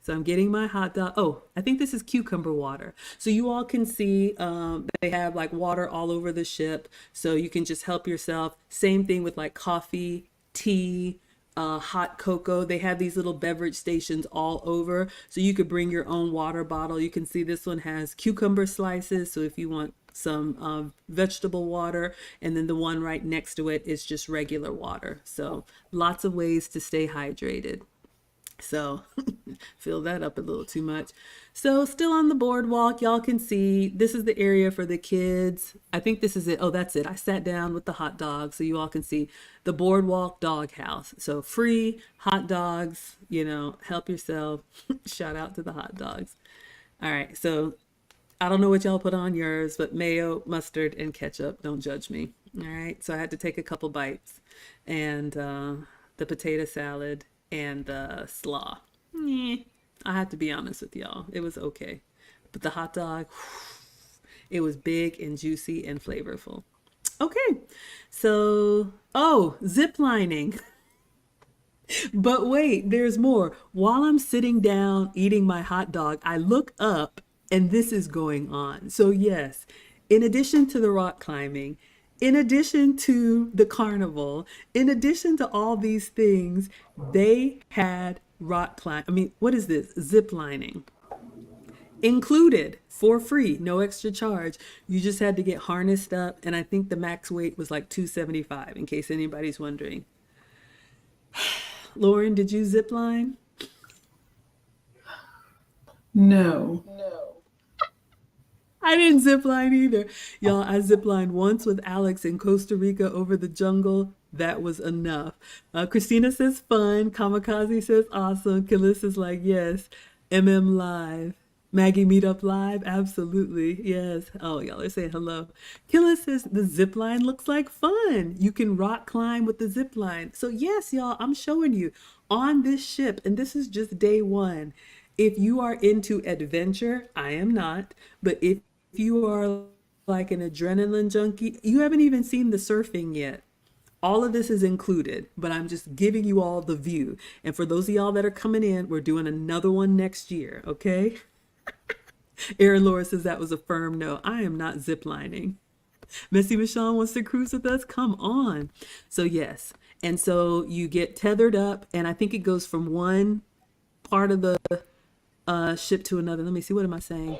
So I'm getting my hot dog. Oh, I think this is cucumber water. So you all can see they have like water all over the ship. So you can just help yourself. Same thing with like coffee, tea, hot cocoa. They have these little beverage stations all over. So you could bring your own water bottle. You can see this one has cucumber slices. So if you want some vegetable water, and then the one right next to it is just regular water. So lots of ways to stay hydrated. So fill that up a little too much. So still on the boardwalk, y'all can see this is the area for the kids. I think this is it. Oh, that's it. I sat down with the hot dogs so you all can see the boardwalk dog house. So free hot dogs, help yourself. Shout out to the hot dogs. All right. So I don't know what y'all put on yours, but mayo, mustard, and ketchup. Don't judge me. All right. So I had to take a couple bites, and the potato salad and the slaw. I have to be honest with y'all. It was okay. But the hot dog, it was big and juicy and flavorful. Okay. So, zip lining. But wait, there's more. While I'm sitting down eating my hot dog, I look up and this is going on. So, yes, in addition to the rock climbing, in addition to the carnival, in addition to all these things, they had rock climb. I mean, what is this? Zip lining included for free, no extra charge. You just had to get harnessed up, and I think the max weight was like 275, in case anybody's wondering. Lauren, did you zip line? No. I didn't zip line either. Y'all, I zip lined once with Alex in Costa Rica over the jungle. That was enough. Christina says fun. Kamikaze says awesome. Killis is like, yes. MM live. Maggie Meetup live. Absolutely. Yes. Oh, y'all are saying hello. Killis says the zip line looks like fun. You can rock climb with the zip line. So yes, y'all, I'm showing you on this ship, and this is just day one. If you are into adventure, I am not, but if you are like an adrenaline junkie, you haven't even seen the surfing yet. All of this is included, but I'm just giving you all the view. And for those of y'all that are coming in, we're doing another one next year, okay? Aaron Laura says that was a firm no. I am not ziplining. Missy Michonne wants to cruise with us. Come on. So yes. And so you get tethered up, and I think it goes from one part of the ship to another. Let me see. What am I saying?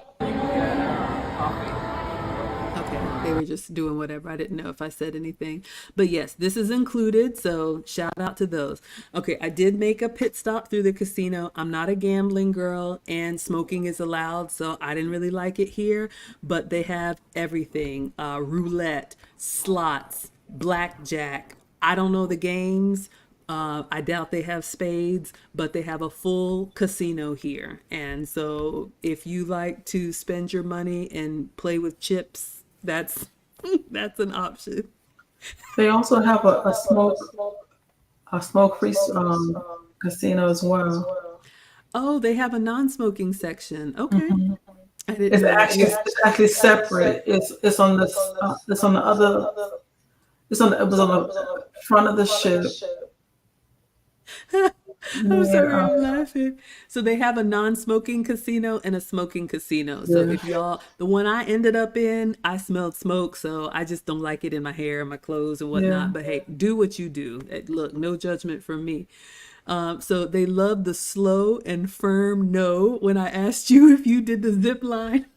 Okay, they were just doing whatever. I didn't know if I said anything. But yes, this is included, so shout out to those. Okay, I did make a pit stop through the casino. I'm not a gambling girl, and smoking is allowed, so I didn't really like it here. But they have everything. Roulette, slots, blackjack. I don't know the games. I doubt they have spades, but they have a full casino here. And so if you like to spend your money and play with chips, that's that's an option. They also have a smoke free casino as well. Oh, they have a non-smoking section. Okay. Hmm. I didn't know that. Yeah. It's actually separate. It's on this it's on the other it was on the front of the ship. I'm sorry, Yeah, I'm laughing. So they have a non-smoking casino and a smoking casino. So yeah, if y'all, the one I ended up in, I smelled smoke, so I just don't like it in my hair, my clothes, and yeah. whatnot. But hey, do what you do. Look, no judgment from me. So they love the slow and firm no when I asked you if you did the zip line.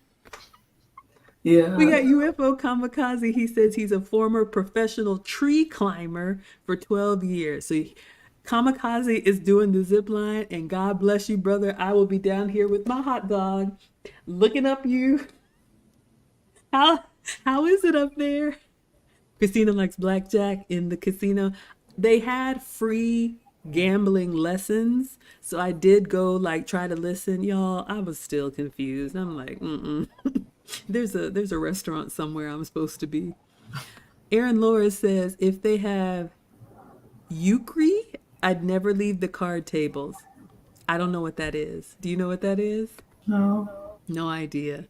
We Yeah. got UFO Kamikaze. He says he's a former professional tree climber for 12 years. So Kamikaze is doing the zip line, and God bless you, brother. I will be down here with my hot dog looking up you. How how is it up there? Christina likes blackjack in the casino. They had free gambling lessons, so I did go like try to listen. Y'all, I was still confused. I'm like, mm-mm. There's a restaurant somewhere I'm supposed to be. Aaron Laura says if they have euchre, I'd never leave the card tables. I don't know what that is. Do you know what that is? No. No idea.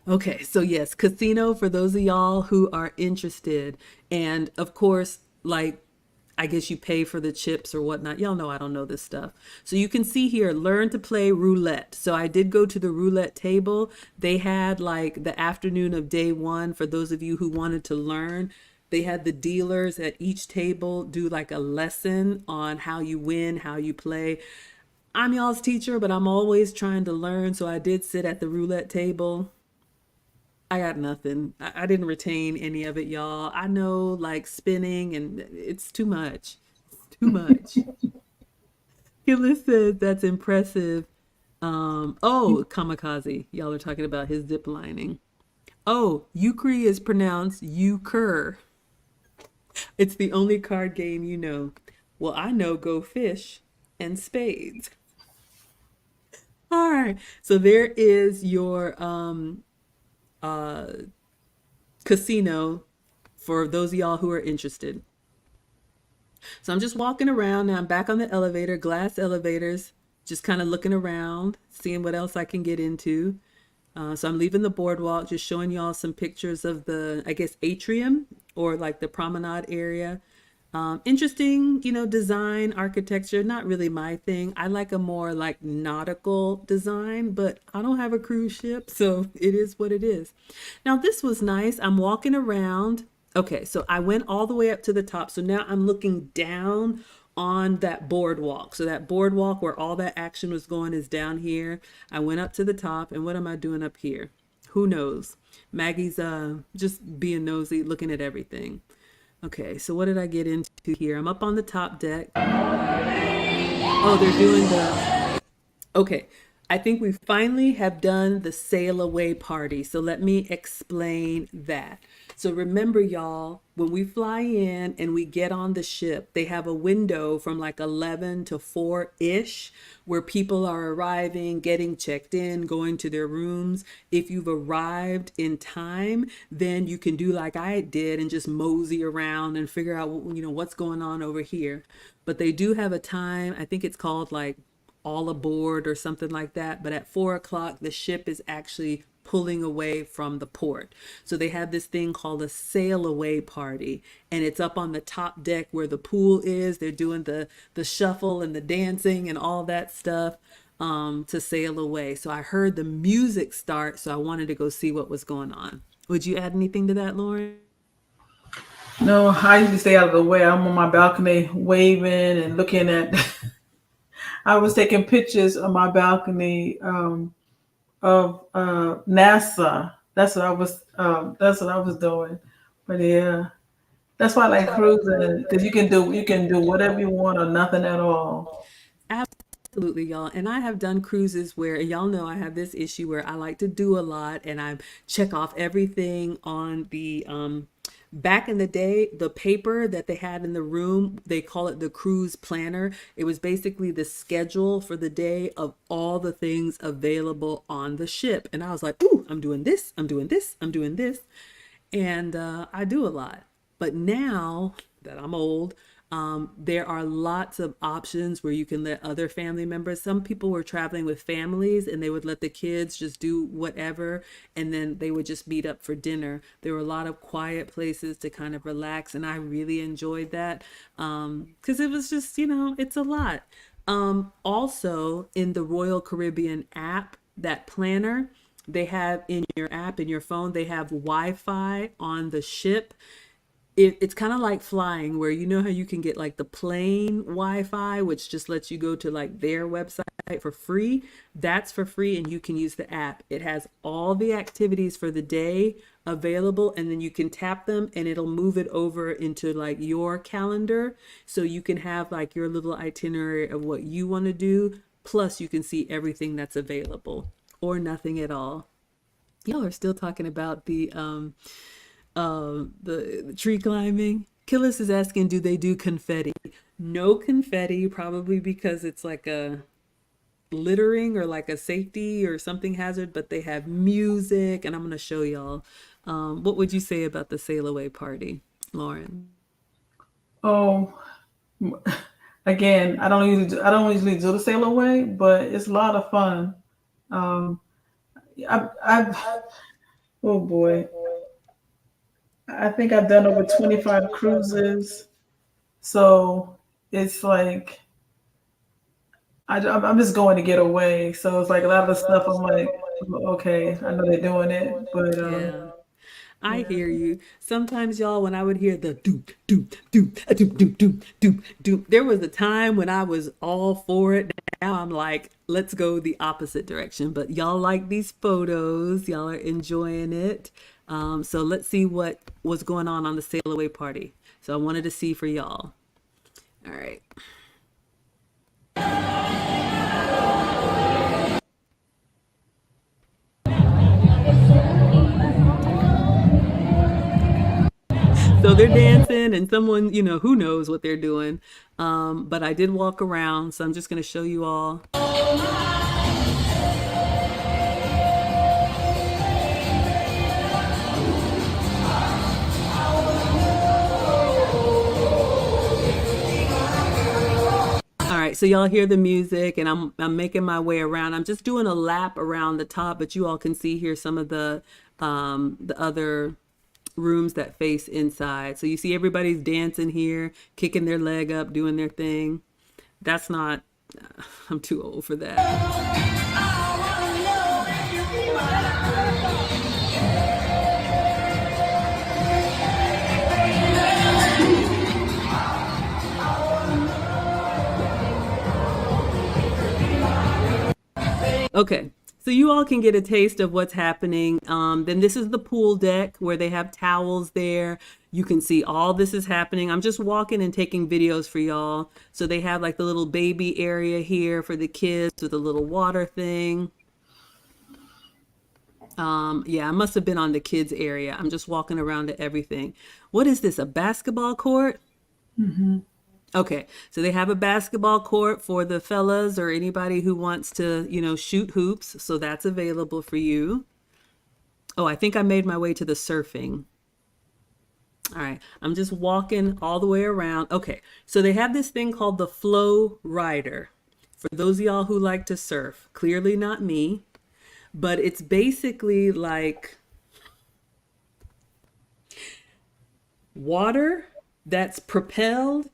Okay, so yes, casino for those of y'all who are interested. And of course, like, I guess you pay for the chips or whatnot. Y'all know I don't know this stuff. So you can see here, learn to play roulette. So I did go to the roulette table. They had like the afternoon of day one for those of you who wanted to learn. They had the dealers at each table do like a lesson on how you win, how you play. I'm y'all's teacher, but I'm always trying to learn. So I did sit at the roulette table. I got nothing. I didn't retain any of it, y'all. I know like spinning and it's too much. It's too much. Killa says that's impressive. Oh, kamikaze. Y'all are talking about his zip lining. Oh, euchre is pronounced euchre. It's the only card game you know. Well, I know Go Fish and Spades. All right. So there is your uh casino for those of y'all who are interested. So I'm just walking around now. I'm back on the elevator, glass elevators, just kind of looking around, seeing what else I can get into. So I'm leaving the boardwalk, just showing y'all some pictures of the, I guess, atrium or like the promenade area. Interesting, design, architecture, not really my thing. I like a more like nautical design, but I don't have a cruise ship, so it is what it is. Now, this was nice. I'm walking around. Okay, so I went all the way up to the top. So now I'm looking down on that boardwalk. So that boardwalk where all that action was going is down here. I went up to the top, and what am I doing up here? Who knows? Maggie's just being nosy, looking at everything. Okay, so what did I get into here? I'm up on the top deck. Oh, they're doing the Okay, I think we finally have done the sail away party. So let me explain that. So remember, y'all, when we fly in and we get on the ship, they have a window from like 11 to 4-ish where people are arriving, getting checked in, going to their rooms. If you've arrived in time, then you can do like I did and just mosey around and figure out, what's going on over here. But they do have a time, I think it's called like all aboard or something like that. But at 4 o'clock, the ship is actually pulling away from the port. So they have this thing called a sail away party, and it's up on the top deck where the pool is. They're doing the shuffle and the dancing and all that stuff to sail away. So I heard the music start, so I wanted to go see what was going on. Would you add anything to that, Lauren? No, I usually stay out of the way. I'm on my balcony waving and looking at. I was taking pictures on my balcony of NASA. That's what I was. That's what I was doing. But yeah, that's why I like cruising because you can do whatever you want or nothing at all. Absolutely, y'all. And I have done cruises where, and y'all know I have this issue where I like to do a lot and I check off everything on the back in the day, the paper that they had in the room, they call it the cruise planner. It was basically the schedule for the day of all the things available on the ship. And I was like, ooh, I'm doing this, I'm doing this, I'm doing this. And I do a lot. But now that I'm old, there are lots of options where you can let other family members. Some people were traveling with families and they would let the kids just do whatever and then they would just meet up for dinner. There were a lot of quiet places to kind of relax, and I really enjoyed that because it was just, it's a lot. Also, in the Royal Caribbean app, that planner, they have in your app, in your phone, they have Wi-Fi on the ship. it's kind of like flying, where you know how you can get like the plane Wi-Fi, which just lets you go to like their website for free. That's for free, and you can use the app. It has all the activities for the day available, and then you can tap them and it'll move it over into like your calendar, so you can have like your little itinerary of what you want to do, plus you can see everything that's available, or nothing at all. Y'all are still talking about the tree climbing. Killis is asking, do they do confetti? No confetti, probably because it's like a littering or like a safety or something hazard, but they have music, and I'm gonna show y'all. What would you say about the sail away party, Lauren? Oh, again, I don't usually do the sail away, but it's a lot of fun. Um, I've oh boy, I think I've done over 25 cruises, so it's like I'm just going to get away. So it's like a lot of the stuff. I'm like, okay, I know they're doing it, but Yeah. I yeah. hear you. Sometimes, y'all, when I would hear the doom, doom, doom, doom, doom, doom, doom, doom, there was a time when I was all for it. Now I'm like, let's go the opposite direction. But y'all like these photos. Y'all are enjoying it. So let's see what was going on the sail away party. So I wanted to see for y'all. All right. So they're dancing, and someone, who knows what they're doing. But I did walk around, so I'm just going to show you all. All right, so y'all hear the music, and I'm making my way around. I'm just doing a lap around the top, but you all can see here some of the other rooms that face inside. So you see everybody's dancing here, kicking their leg up, doing their thing. That's not. I'm too old for that. Okay, so you all can get a taste of what's happening. Then this is the pool deck where they have towels there. You can see all this is happening. I'm just walking and taking videos for y'all. So they have like the little baby area here for the kids with a little water thing. Yeah, I must have been on the kids area. I'm just walking around to everything. What is this, a basketball court? Okay, so they have a basketball court for the fellas or anybody who wants to, shoot hoops. So that's available for you. Oh, I think I made my way to the surfing. All right, I'm just walking all the way around. Okay, so they have this thing called the Flow Rider. For those of y'all who like to surf, clearly not me, but it's basically like water that's propelled,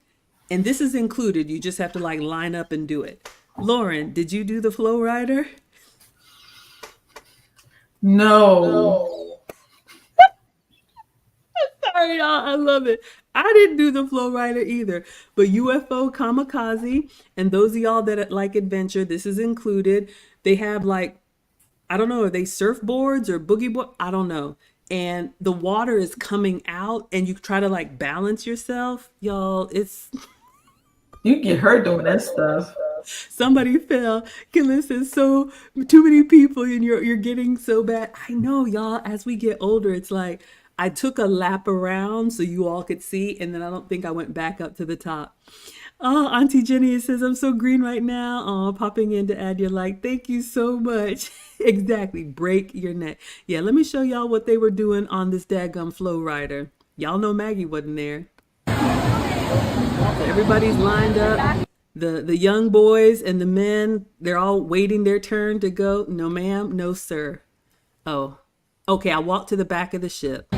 and this is included. You just have to like line up and do it. Lauren, did you do the Flow Rider? No. Sorry, y'all. I love it. I didn't do the Flow Rider either, but UFO Kamikaze, and those of y'all that like adventure, this is included. They have like, I don't know, are they surfboards or boogie board? I don't know. And the water is coming out, and you try to like balance yourself. Y'all, it's You get hurt doing that stuff. somebody fell. Goodness, it's so too many people, and you're getting so bad. I know, y'all. As we get older, it's like I took a lap around so you all could see, and then I don't think I went back up to the top. Oh, Auntie Jenny says, I'm so green right now. Oh, popping in to add your like. Thank you so much. Exactly. Break your neck. Yeah, let me show y'all what they were doing on this daggum flow rider. Y'all know Maggie wasn't there. So everybody's lined up. The young boys and the men, they're all waiting their turn to go. No, ma'am. No, sir. Oh, okay. I walked to the back of the ship.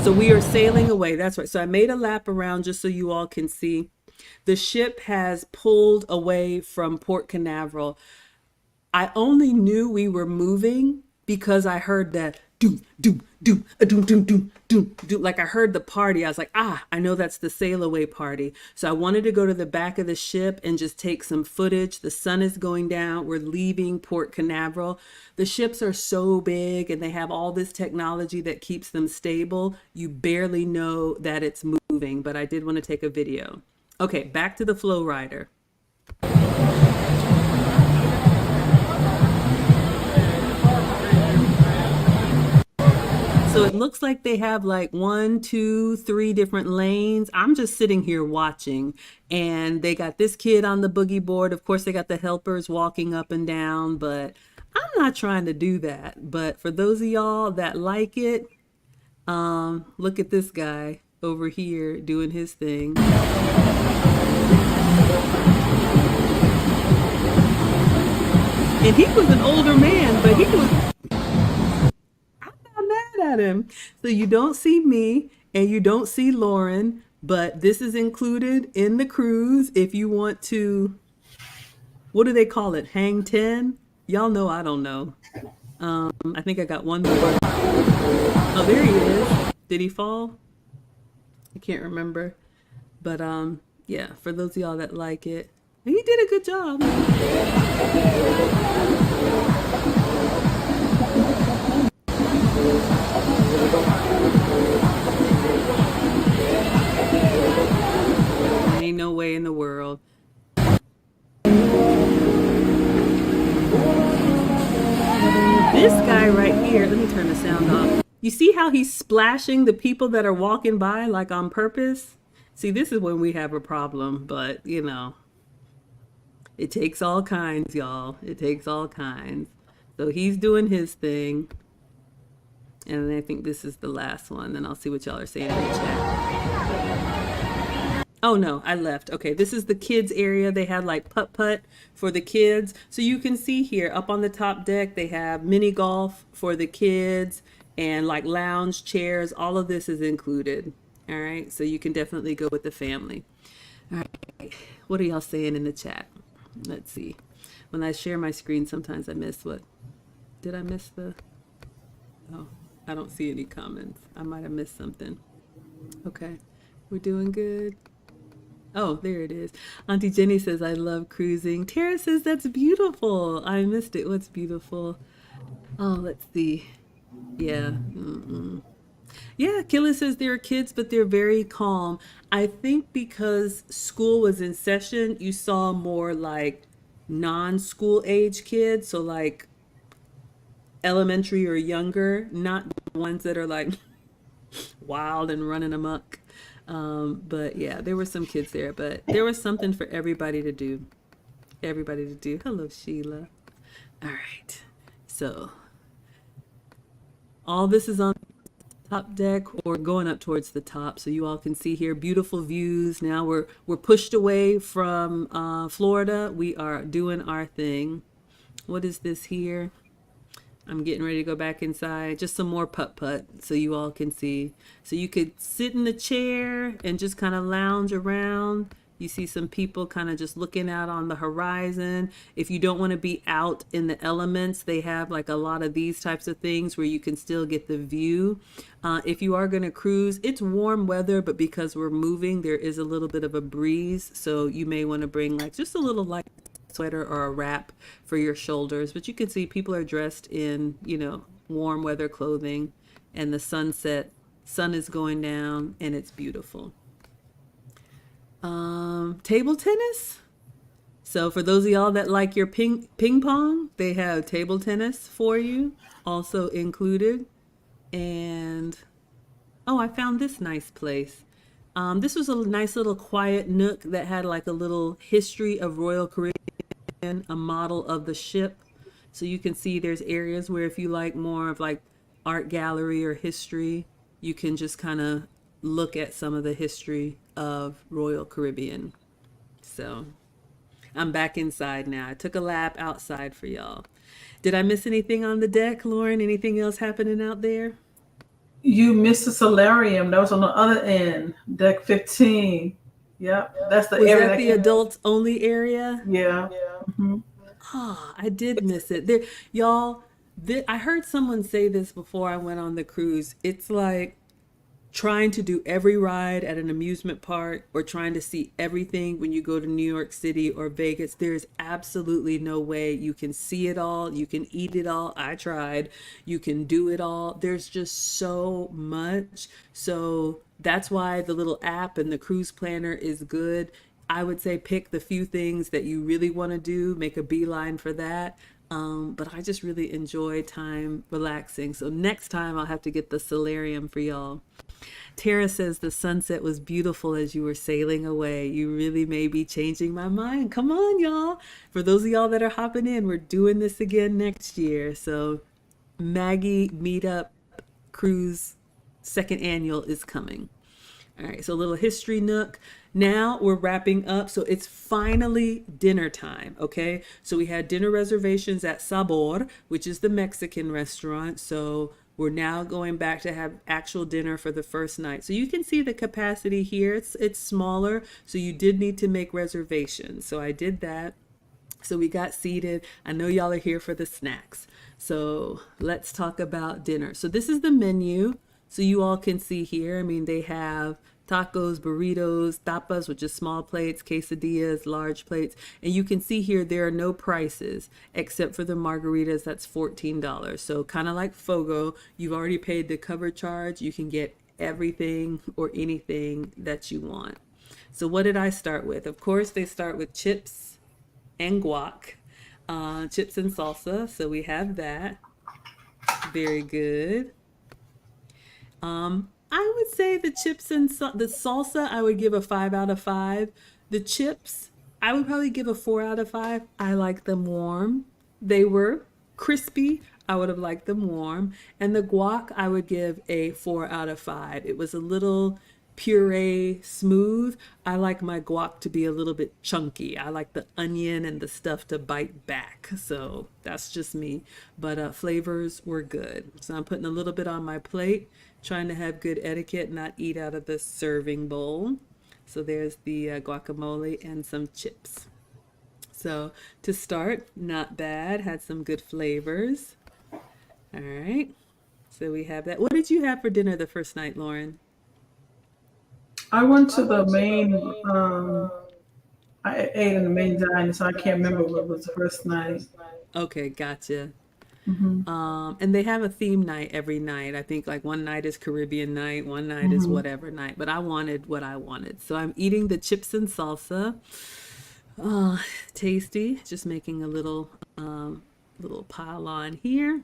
So we are sailing away. That's right. So I made a lap around just so you all can see. The ship has pulled away from Port Canaveral. I only knew we were moving because I heard that doom, doom, doom, a doom, doom, doom, doom, doom. Like I heard the party. I was like, I know that's the sail away party. So I wanted to go to the back of the ship and just take some footage. The sun is going down. We're leaving Port Canaveral. The ships are so big and they have all this technology that keeps them stable. You barely know that it's moving, but I did want to take a video. Okay, back to the Flow Rider. So it looks like they have like 1, 2, 3 different lanes. I'm just sitting here watching, and they got this kid on the boogie board. Of course, they got the helpers walking up and down, but I'm not trying to do that. But for those of y'all that like it, look at this guy over here doing his thing. And he was an older man, but he was mad at him. So you don't see me and you don't see Lauren, but this is included in the cruise. If you want to, what do they call it? Hang 10? Y'all know I don't know. I think I got one more. Oh, there he is. Did he fall? I can't remember. But yeah, for those of y'all that like it, he did a good job. Ain't no way in the world. This guy right here, let me turn the sound off. You see how he's splashing the people that are walking by like on purpose? See, this is when we have a problem, but you know, it takes all kinds, y'all. It takes all kinds. So he's doing his thing. And I think this is the last one. Then I'll see what y'all are saying in the chat. Oh no, I left. Okay, this is the kids area. They had like putt-putt for the kids. So you can see here up on the top deck, they have mini golf for the kids and like lounge chairs. All of this is included. All right, so you can definitely go with the family. All right, what are y'all saying in the chat? Let's see. When I share my screen, sometimes I miss what. Did I miss the? Oh, I don't see any comments. I might have missed something. Okay, we're doing good. Oh, there it is. Auntie Jenny says, I love cruising. Tara says, that's beautiful. I missed it. What's beautiful? Oh, let's see. Yeah. Yeah, Killa says there are kids, but they're very calm. I think because school was in session, you saw more like non-school age kids. So like elementary or younger, not the ones that are like wild and running amok. But yeah, there were some kids there, but there was something for everybody to do. Everybody to do. Hello, Sheila. All right. So all this is on top deck or going up towards the top, so you all can see here beautiful views. Now we're pushed away from Florida. We are doing our thing. What is this here? I'm getting ready to go back inside. Just some more putt-putt so you all can see. So you could sit in the chair and just kind of lounge around. You see some people kind of just looking out on the horizon. If you don't want to be out in the elements, they have like a lot of these types of things where you can still get the view. If you are going to cruise, it's warm weather, but because we're moving, there is a little bit of a breeze. So you may want to bring like just a little light sweater or a wrap for your shoulders. But you can see people are dressed in, you know, warm weather clothing, and the sun is going down, and it's beautiful. Table tennis. So for those of y'all that like your ping pong, they have table tennis for you also included. And oh, I found this nice place. This was a nice little quiet nook that had like a little history of Royal Caribbean, a model of the ship. So you can see there's areas where if you like more of like art gallery or history, you can just kind of look at some of the history of Royal Caribbean. So I'm back inside now. I took a lap outside for y'all. Did I miss anything on the deck, Lauren? Anything else happening out there? You missed the solarium. That was on the other end, deck 15. Yep, that's the Was area. that the adults only area? Yeah. Mm-hmm. Oh, I did miss it. There, y'all, I heard someone say this before I went on the cruise. It's like trying to do every ride at an amusement park or trying to see everything when you go to New York City or Vegas. There's absolutely no way you can see it all. You can eat it all. I tried. You can do it all. There's just so much. So that's why the little app and the cruise planner is good. I would say pick the few things that you really want to do, make a beeline for that. But I just really enjoy time relaxing. So next time I'll have to get the solarium for y'all. Tara says the sunset was beautiful as you were sailing away. You really may be changing my mind. Come on, y'all. For those of y'all that are hopping in, we're doing this again next year. So Maggie Meetup Cruise second annual is coming. All right, so a little history nook. Now we're wrapping up. So it's finally dinner time, okay? So we had dinner reservations at Sabor, which is the Mexican restaurant. So we're now going back to have actual dinner for the first night. So you can see the capacity here. It's smaller, so you did need to make reservations. So I did that. So we got seated. I know y'all are here for the snacks. So let's talk about dinner. So this is the menu. So you all can see here, I mean, they have tacos, burritos, tapas, which is small plates, quesadillas, large plates. And you can see here there are no prices except for the margaritas. That's $14. So kind of like Fogo, you've already paid the cover charge. You can get everything or anything that you want. So what did I start with? Of course, they start with chips and guac, chips and salsa. So we have that. Very good. I would say the chips and the salsa, I would give a 5 out of 5. The chips, I would probably give a 4 out of 5. I like them warm. They were crispy. I would have liked them warm. And the guac, I would give a 4 out of 5. It was a little puree smooth. I like my guac to be a little bit chunky. I like the onion and the stuff to bite back. So that's just me. But flavors were good. So I'm putting a little bit on my plate, trying to have good etiquette, not eat out of the serving bowl. So there's the guacamole and some chips. So to start, not bad. Had some good flavors. All right. So we have that. What did you have for dinner the first night, Lauren? I went to the main. I ate in the main dining, so I can't remember what was the first night. Okay, gotcha. Hmm. And they have a theme night every night. I think like one night is Caribbean night, one night is Hmm. whatever night. But I wanted what I wanted. So I'm eating the chips and salsa. Tasty. Just making a little pile on here.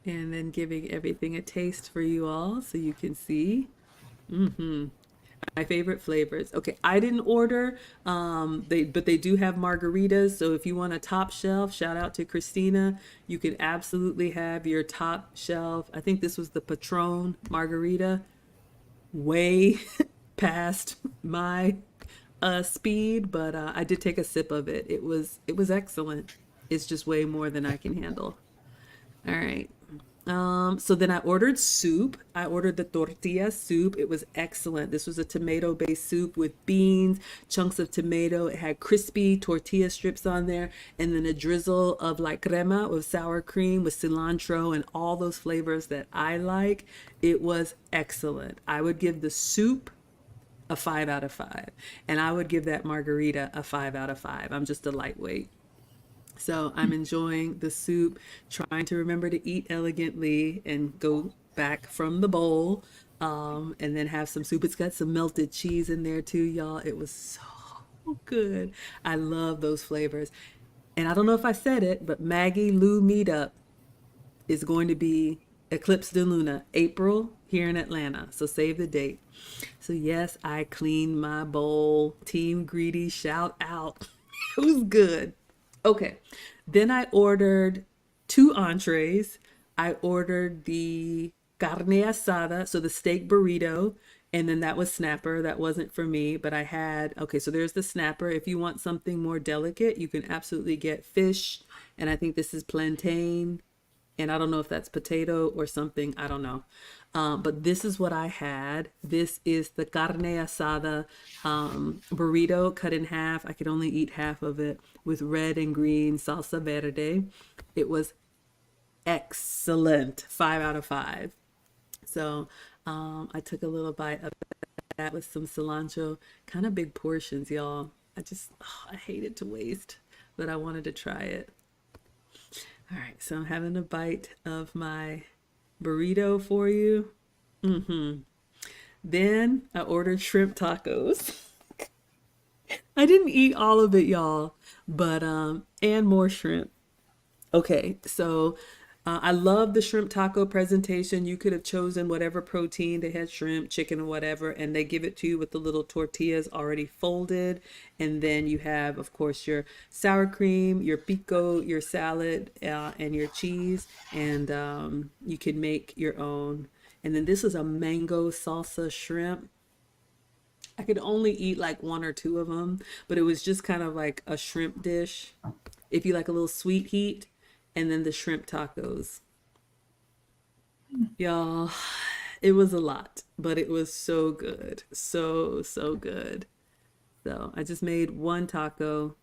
And then giving everything a taste for you all so you can see. Mm-hmm. My favorite flavors. Okay, I didn't order. But they do have margaritas. So if you want a top shelf, shout out to Christina. You can absolutely have your top shelf. I think this was the Patron margarita. Way past my speed, but I did take a sip of it. It was excellent. It's just way more than I can handle. All right. So then I ordered soup. I ordered the tortilla soup. It was excellent. This was a tomato-based soup with beans, chunks of tomato. It had crispy tortilla strips on there, and then a drizzle of like crema with sour cream with cilantro and all those flavors that I like. It was excellent. I would give the soup a 5 out of 5, and I would give that margarita a 5 out of 5. I'm just a lightweight. So I'm enjoying the soup, trying to remember to eat elegantly and go back from the bowl, and then have some soup. It's got some melted cheese in there too, y'all. It was so good. I love those flavors. And I don't know if I said it, but Maggie Lou Meetup is going to be Eclipse de Luna, April here in Atlanta. So save the date. So yes, I cleaned my bowl. Team Greedy, shout out. It was good. Okay. Then I ordered 2 entrees. I ordered the carne asada, so the steak burrito, and then that was snapper. That wasn't for me, but I had, okay, so there's the snapper. If you want something more delicate, you can absolutely get fish, and I think this is plantain And I don't know if that's potato or something. I don't know. But this is what I had. This is the carne asada burrito cut in half. I could only eat half of it with red and green salsa verde. It was excellent. 5 out of 5. So I took a little bite of that with some cilantro. Kind of big portions, y'all. I hate it to waste, but I wanted to try it. All right, so I'm having a bite of my burrito for you. Then I ordered shrimp tacos. I didn't eat all of it, y'all, but and more shrimp. Okay, so I love the shrimp taco presentation. You could have chosen whatever protein. They had shrimp, chicken, or whatever, and they give it to you with the little tortillas already folded. And then you have, of course, your sour cream, your pico, your salad, and your cheese. And you can make your own. And then this is a mango salsa shrimp. I could only eat like 1 or 2 of them, but it was just kind of like a shrimp dish. If you like a little sweet heat, and then the shrimp tacos. Y'all, it was a lot, but it was so good. So, so good. So I just made one taco.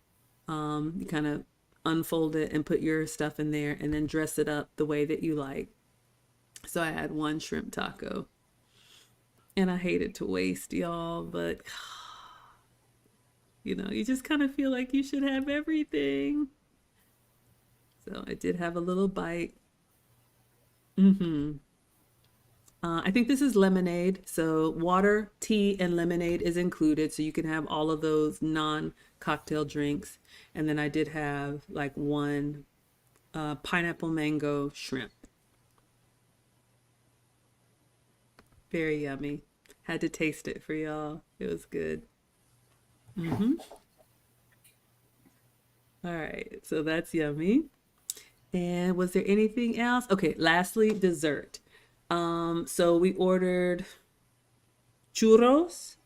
You kind of unfold it and put your stuff in there and then dress it up the way that you like. So I had one shrimp taco. And I hated to waste, y'all, but you just kind of feel like you should have everything. So I did have a little bite. I think this is lemonade. So water, tea, and lemonade is included. So you can have all of those non-cocktail drinks. And then I did have like one pineapple mango shrimp. Very yummy. Had to taste it for y'all. It was good. All right, so that's yummy. And was there anything else? Okay, lastly, dessert. So we ordered churros,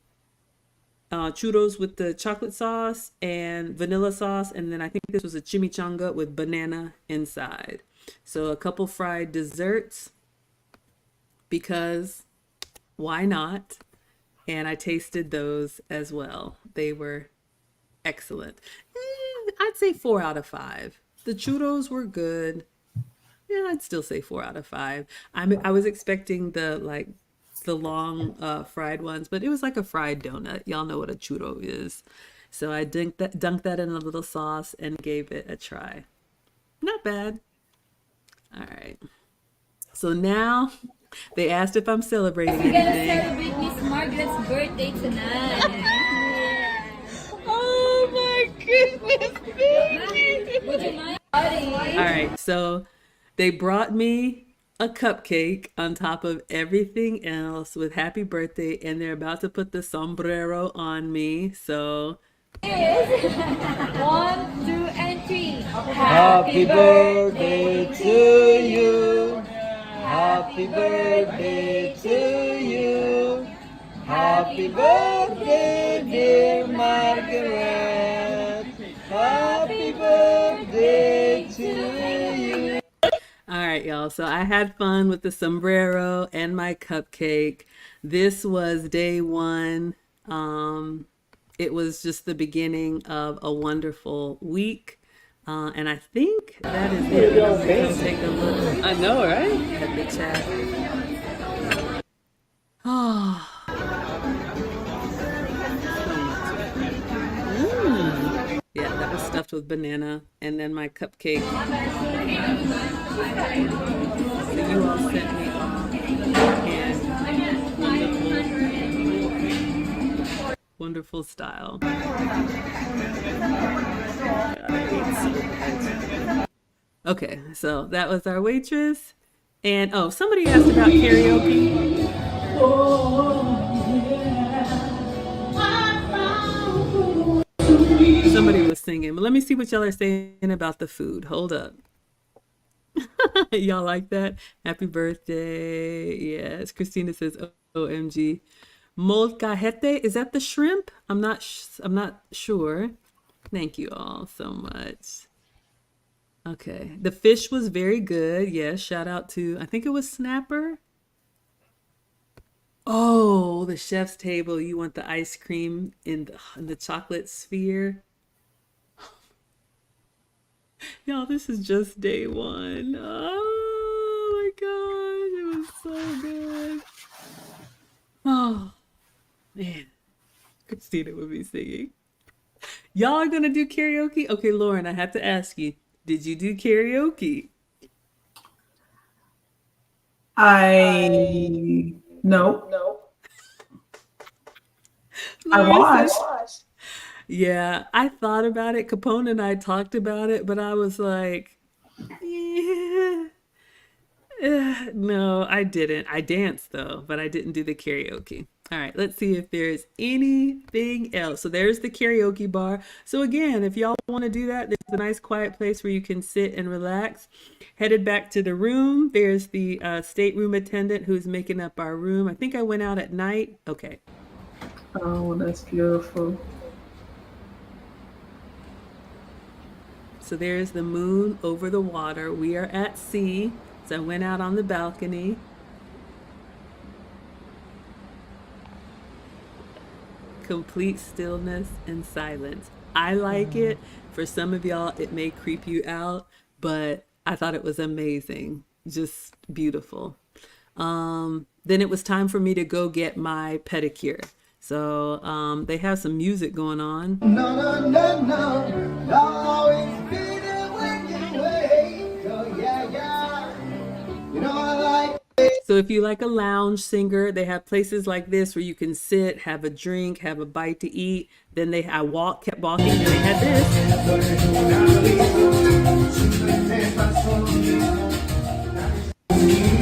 churros with the chocolate sauce and vanilla sauce, and then I think this was a chimichanga with banana inside. So a couple fried desserts because why not? And I tasted those as well. They were excellent. I'd say 4 out of 5. The churros were good. Yeah, I'd still say 4 out of 5. I was expecting the long fried ones, but it was like a fried donut. Y'all know what a churro is. So I dunked that in a little sauce and gave it a try. Not bad. All right. So now they asked if I'm celebrating We're gonna anything. celebrate Miss Margaret's birthday tonight. Oh my goodness, baby. Would you mind? All right, so they brought me a cupcake on top of everything else with happy birthday, and they're about to put the sombrero on me. So, 1, 2, and 3. Happy birthday to you. Happy birthday to you. Happy birthday, dear Margaret. Happy birthday to you. all right, y'all. So I had fun with the sombrero and my cupcake. This was day 1. It was just the beginning of a wonderful week. And I think that is it. Let's take a look I know, right? at the chat. Oh, yeah, that was stuffed with banana. And then my cupcake. So you all sent me off. And wonderful style. Okay, so that was our waitress. And oh, somebody asked about karaoke. Somebody was singing, but let me see what y'all are saying about the food. Hold up. Y'all like that? Happy birthday. Yes, Christina says OMG. Molcajete, is that the shrimp? I'm not sure. Thank you all so much. Okay. The fish was very good. Yes. Shout out to, I think it was Snapper. Oh, the chef's table. You want the ice cream in the chocolate sphere? Y'all, this is just day one. Oh my gosh, it was so good. Oh man, Christina would be singing. Y'all are gonna do karaoke? Okay, Lauren, I have to ask you, did you do karaoke? I no, I Lauren said, watched. yeah, I thought about it. Capone and I talked about it, but I was like, yeah, no, I didn't. I danced though, but I didn't do the karaoke. All right, let's see if there's anything else. So there's the karaoke bar. So again, if y'all want to do that, there's a nice quiet place where you can sit and relax. Headed back to the room, there's the stateroom attendant who's making up our room. I think I went out at night. Okay. Oh, that's beautiful. So there's the moon over the water. We are at sea. So I went out on the balcony. Complete stillness and silence. I like it. For some of y'all, it may creep you out, but I thought it was amazing. Just beautiful. Then it was time for me to go get my pedicure. So they have some music going on. No, no, no, no. I'll always be there when you wake. Oh, yeah, yeah. You know I like. So if you like a lounge singer, they have places like this where you can sit, have a drink, have a bite to eat. Then kept walking, and they had this.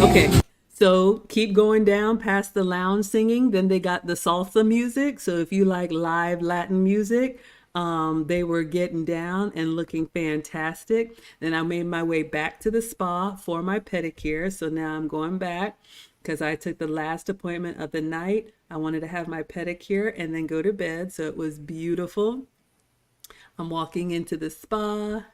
Okay, so keep going down past the lounge singing. Then they got the salsa music. So if you like live Latin music, they were getting down and looking fantastic. Then I made my way back to the spa for my pedicure. So now I'm going back because I took the last appointment of the night. I wanted to have my pedicure and then go to bed. So it was beautiful. I'm walking into the spa.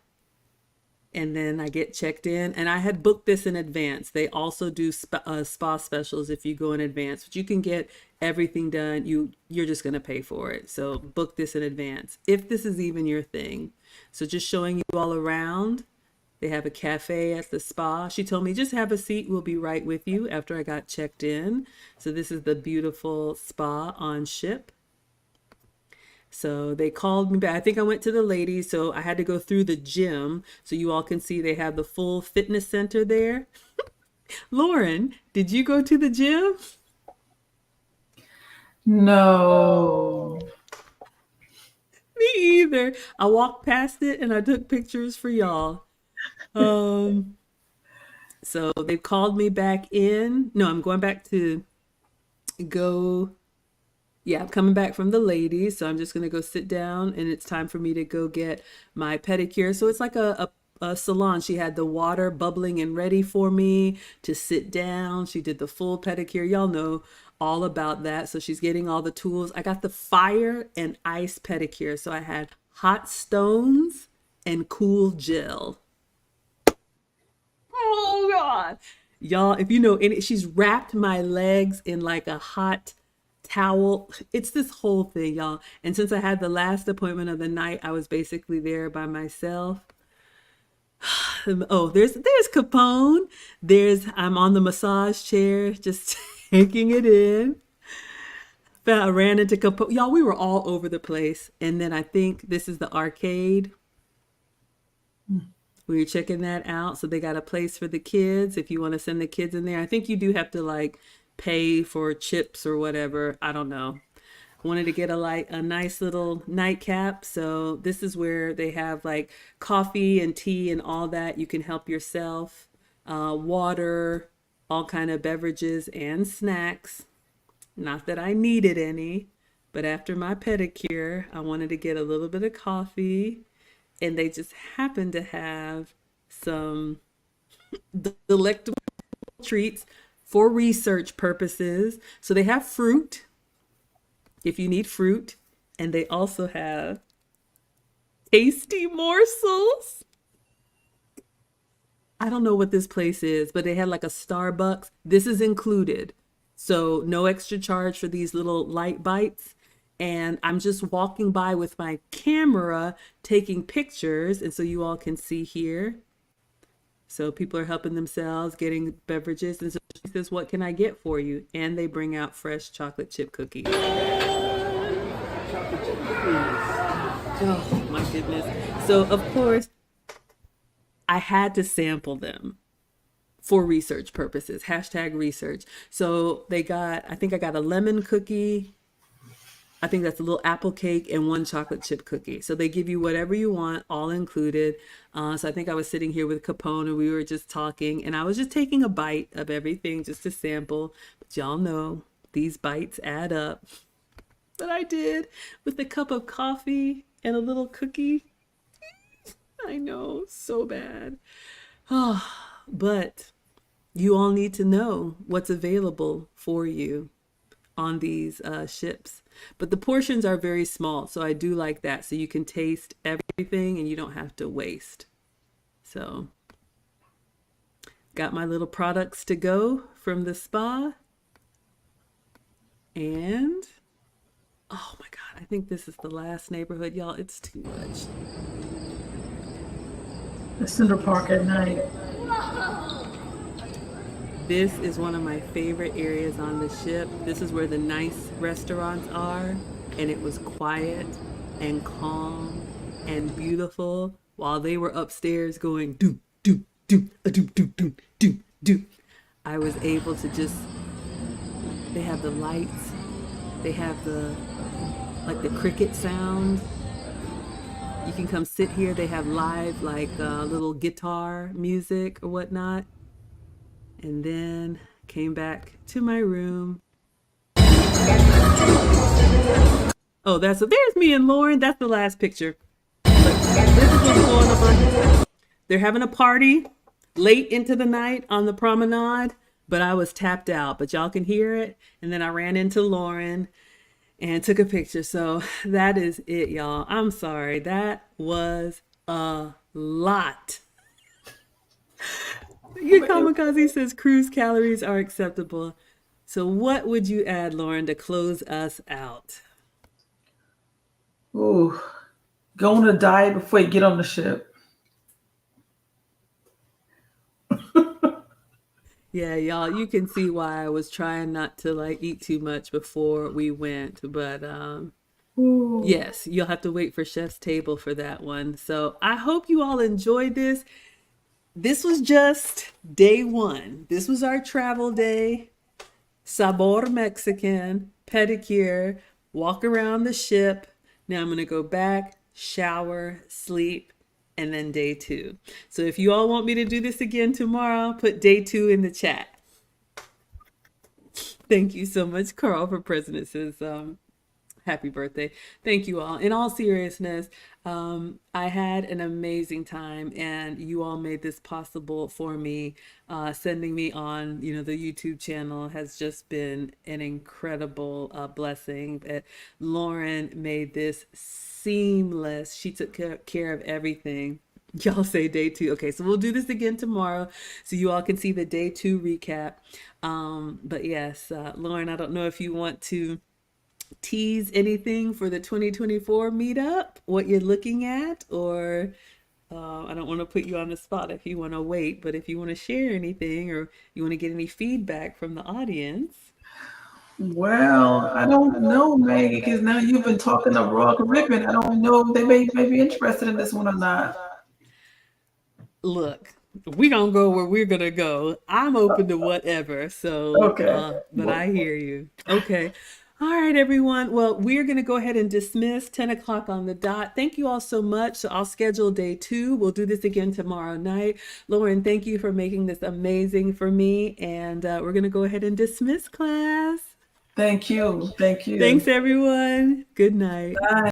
And then I get checked in, and I had booked this in advance. They also do spa specials if you go in advance, but you can get everything done. You're just gonna pay for it. So book this in advance if this is even your thing. So just showing you all around. They have a cafe at the spa. She told me just have a seat. We'll be right with you after I got checked in. So this is the beautiful spa on ship. So they called me back. I think I went to the ladies, so I had to go through the gym. So you all can see they have the full fitness center there. Lauren, did you go to the gym? No. Me either. I walked past it and I took pictures for y'all. So they called me back in. No, I'm going back to go. Yeah, I'm coming back from the ladies, so I'm just gonna go sit down, and it's time for me to go get my pedicure. So it's like a salon. She had the water bubbling and ready for me to sit down. She did the full pedicure. Y'all know all about that. So she's getting all the tools. I got the fire and ice pedicure. So I had hot stones and cool gel. Oh God. Y'all, if you know any, she's wrapped my legs in like a hot towel. It's this whole thing, y'all. And since I had the last appointment of the night, I was basically there by myself. Oh, there's Capone. I'm on the massage chair, just taking it in. I ran into Capone. Y'all, we were all over the place. And then I think this is the arcade. We were checking that out. So they got a place for the kids if you want to send the kids in there. I think you do have to like pay for chips or whatever. I don't know. Wanted to get a nice little nightcap. So this is where they have like coffee and tea and all that. You can help yourself. Water, all kind of beverages and snacks. Not that I needed any, but after my pedicure, I wanted to get a little bit of coffee. And they just happened to have some delectable treats for research purposes. So they have fruit if you need fruit, and they also have tasty morsels. I don't know what this place is, but they had like a Starbucks. This is included. So no extra charge for these little light bites. And I'm just walking by with my camera taking pictures. And so you all can see here. So people are helping themselves, getting beverages. And so she says, what can I get for you? And they bring out fresh chocolate chip cookies. Oh my goodness. So of course, I had to sample them for research purposes, hashtag research. So they got, I think I got a lemon cookie. I think that's a little apple cake and one chocolate chip cookie. So they give you whatever you want, all included. So I think I was sitting here with Capone and we were just talking and I was just taking a bite of everything just to sample. But y'all know these bites add up. But I did with a cup of coffee and a little cookie. I know, so bad. Oh, but you all need to know what's available for you on these ships. But the portions are very small, so I do like that. So you can taste everything and you don't have to waste. So got my little products to go from the spa. And oh my God, I think this is the last neighborhood, y'all. It's too much. The Cinder Park at night. This is one of my favorite areas on the ship. This is where the nice restaurants are, and it was quiet and calm and beautiful while they were upstairs going do do do a do do do do do. I was able to just, they have the lights, they have the like the cricket sound. You can come sit here. They have live like little guitar music or whatnot. And then came back to my room. Oh, there's me and Lauren. That's the last picture. But this is what's going on. They're having a party late into the night on the promenade, but I was tapped out. But y'all can hear it. And then I ran into Lauren and took a picture. So that is it, y'all. I'm sorry. That was a lot. Your Kamikaze says cruise calories are acceptable. So what would you add, Lauren, to close us out? Ooh, go on a diet before you get on the ship. Yeah, y'all, you can see why I was trying not to like eat too much before we went, but Ooh. yes, you'll have to wait for Chef's Table for that one. So I hope you all enjoyed this. This was just day one. This was our travel day. Sabor Mexican, pedicure, walk around the ship. Now I'm going to go back, shower, sleep, and then day two. So if you all want me to do this again tomorrow, put day two in the chat. Thank you so much, Carl, for President says happy birthday. Thank you all. In all seriousness, I had an amazing time and you all made this possible for me. Sending me on, the YouTube channel has just been an incredible blessing. That Lauren made this seamless. She took care of everything. Y'all say day two. Okay, so we'll do this again tomorrow so you all can see the day two recap. But yes, Lauren, I don't know if you want to tease anything for the 2024 meetup, what you're looking at, or I don't want to put you on the spot if you want to wait, but if you want to share anything or you want to get any feedback from the audience. Well, I don't know, Maggie, because now you've been talking of Royal Caribbean. I don't know if they may be interested in this one or not. Look, we're going to go where we're going to go. I'm open to whatever. So, Okay. But I hear you. Okay. All right, everyone. Well, we're going to go ahead and dismiss 10 o'clock on the dot. Thank you all so much. So I'll schedule day two. We'll do this again tomorrow night. Lauren, thank you for making this amazing for me. And we're going to go ahead and dismiss class. Thank you. Thank you. Thanks, everyone. Good night. Bye.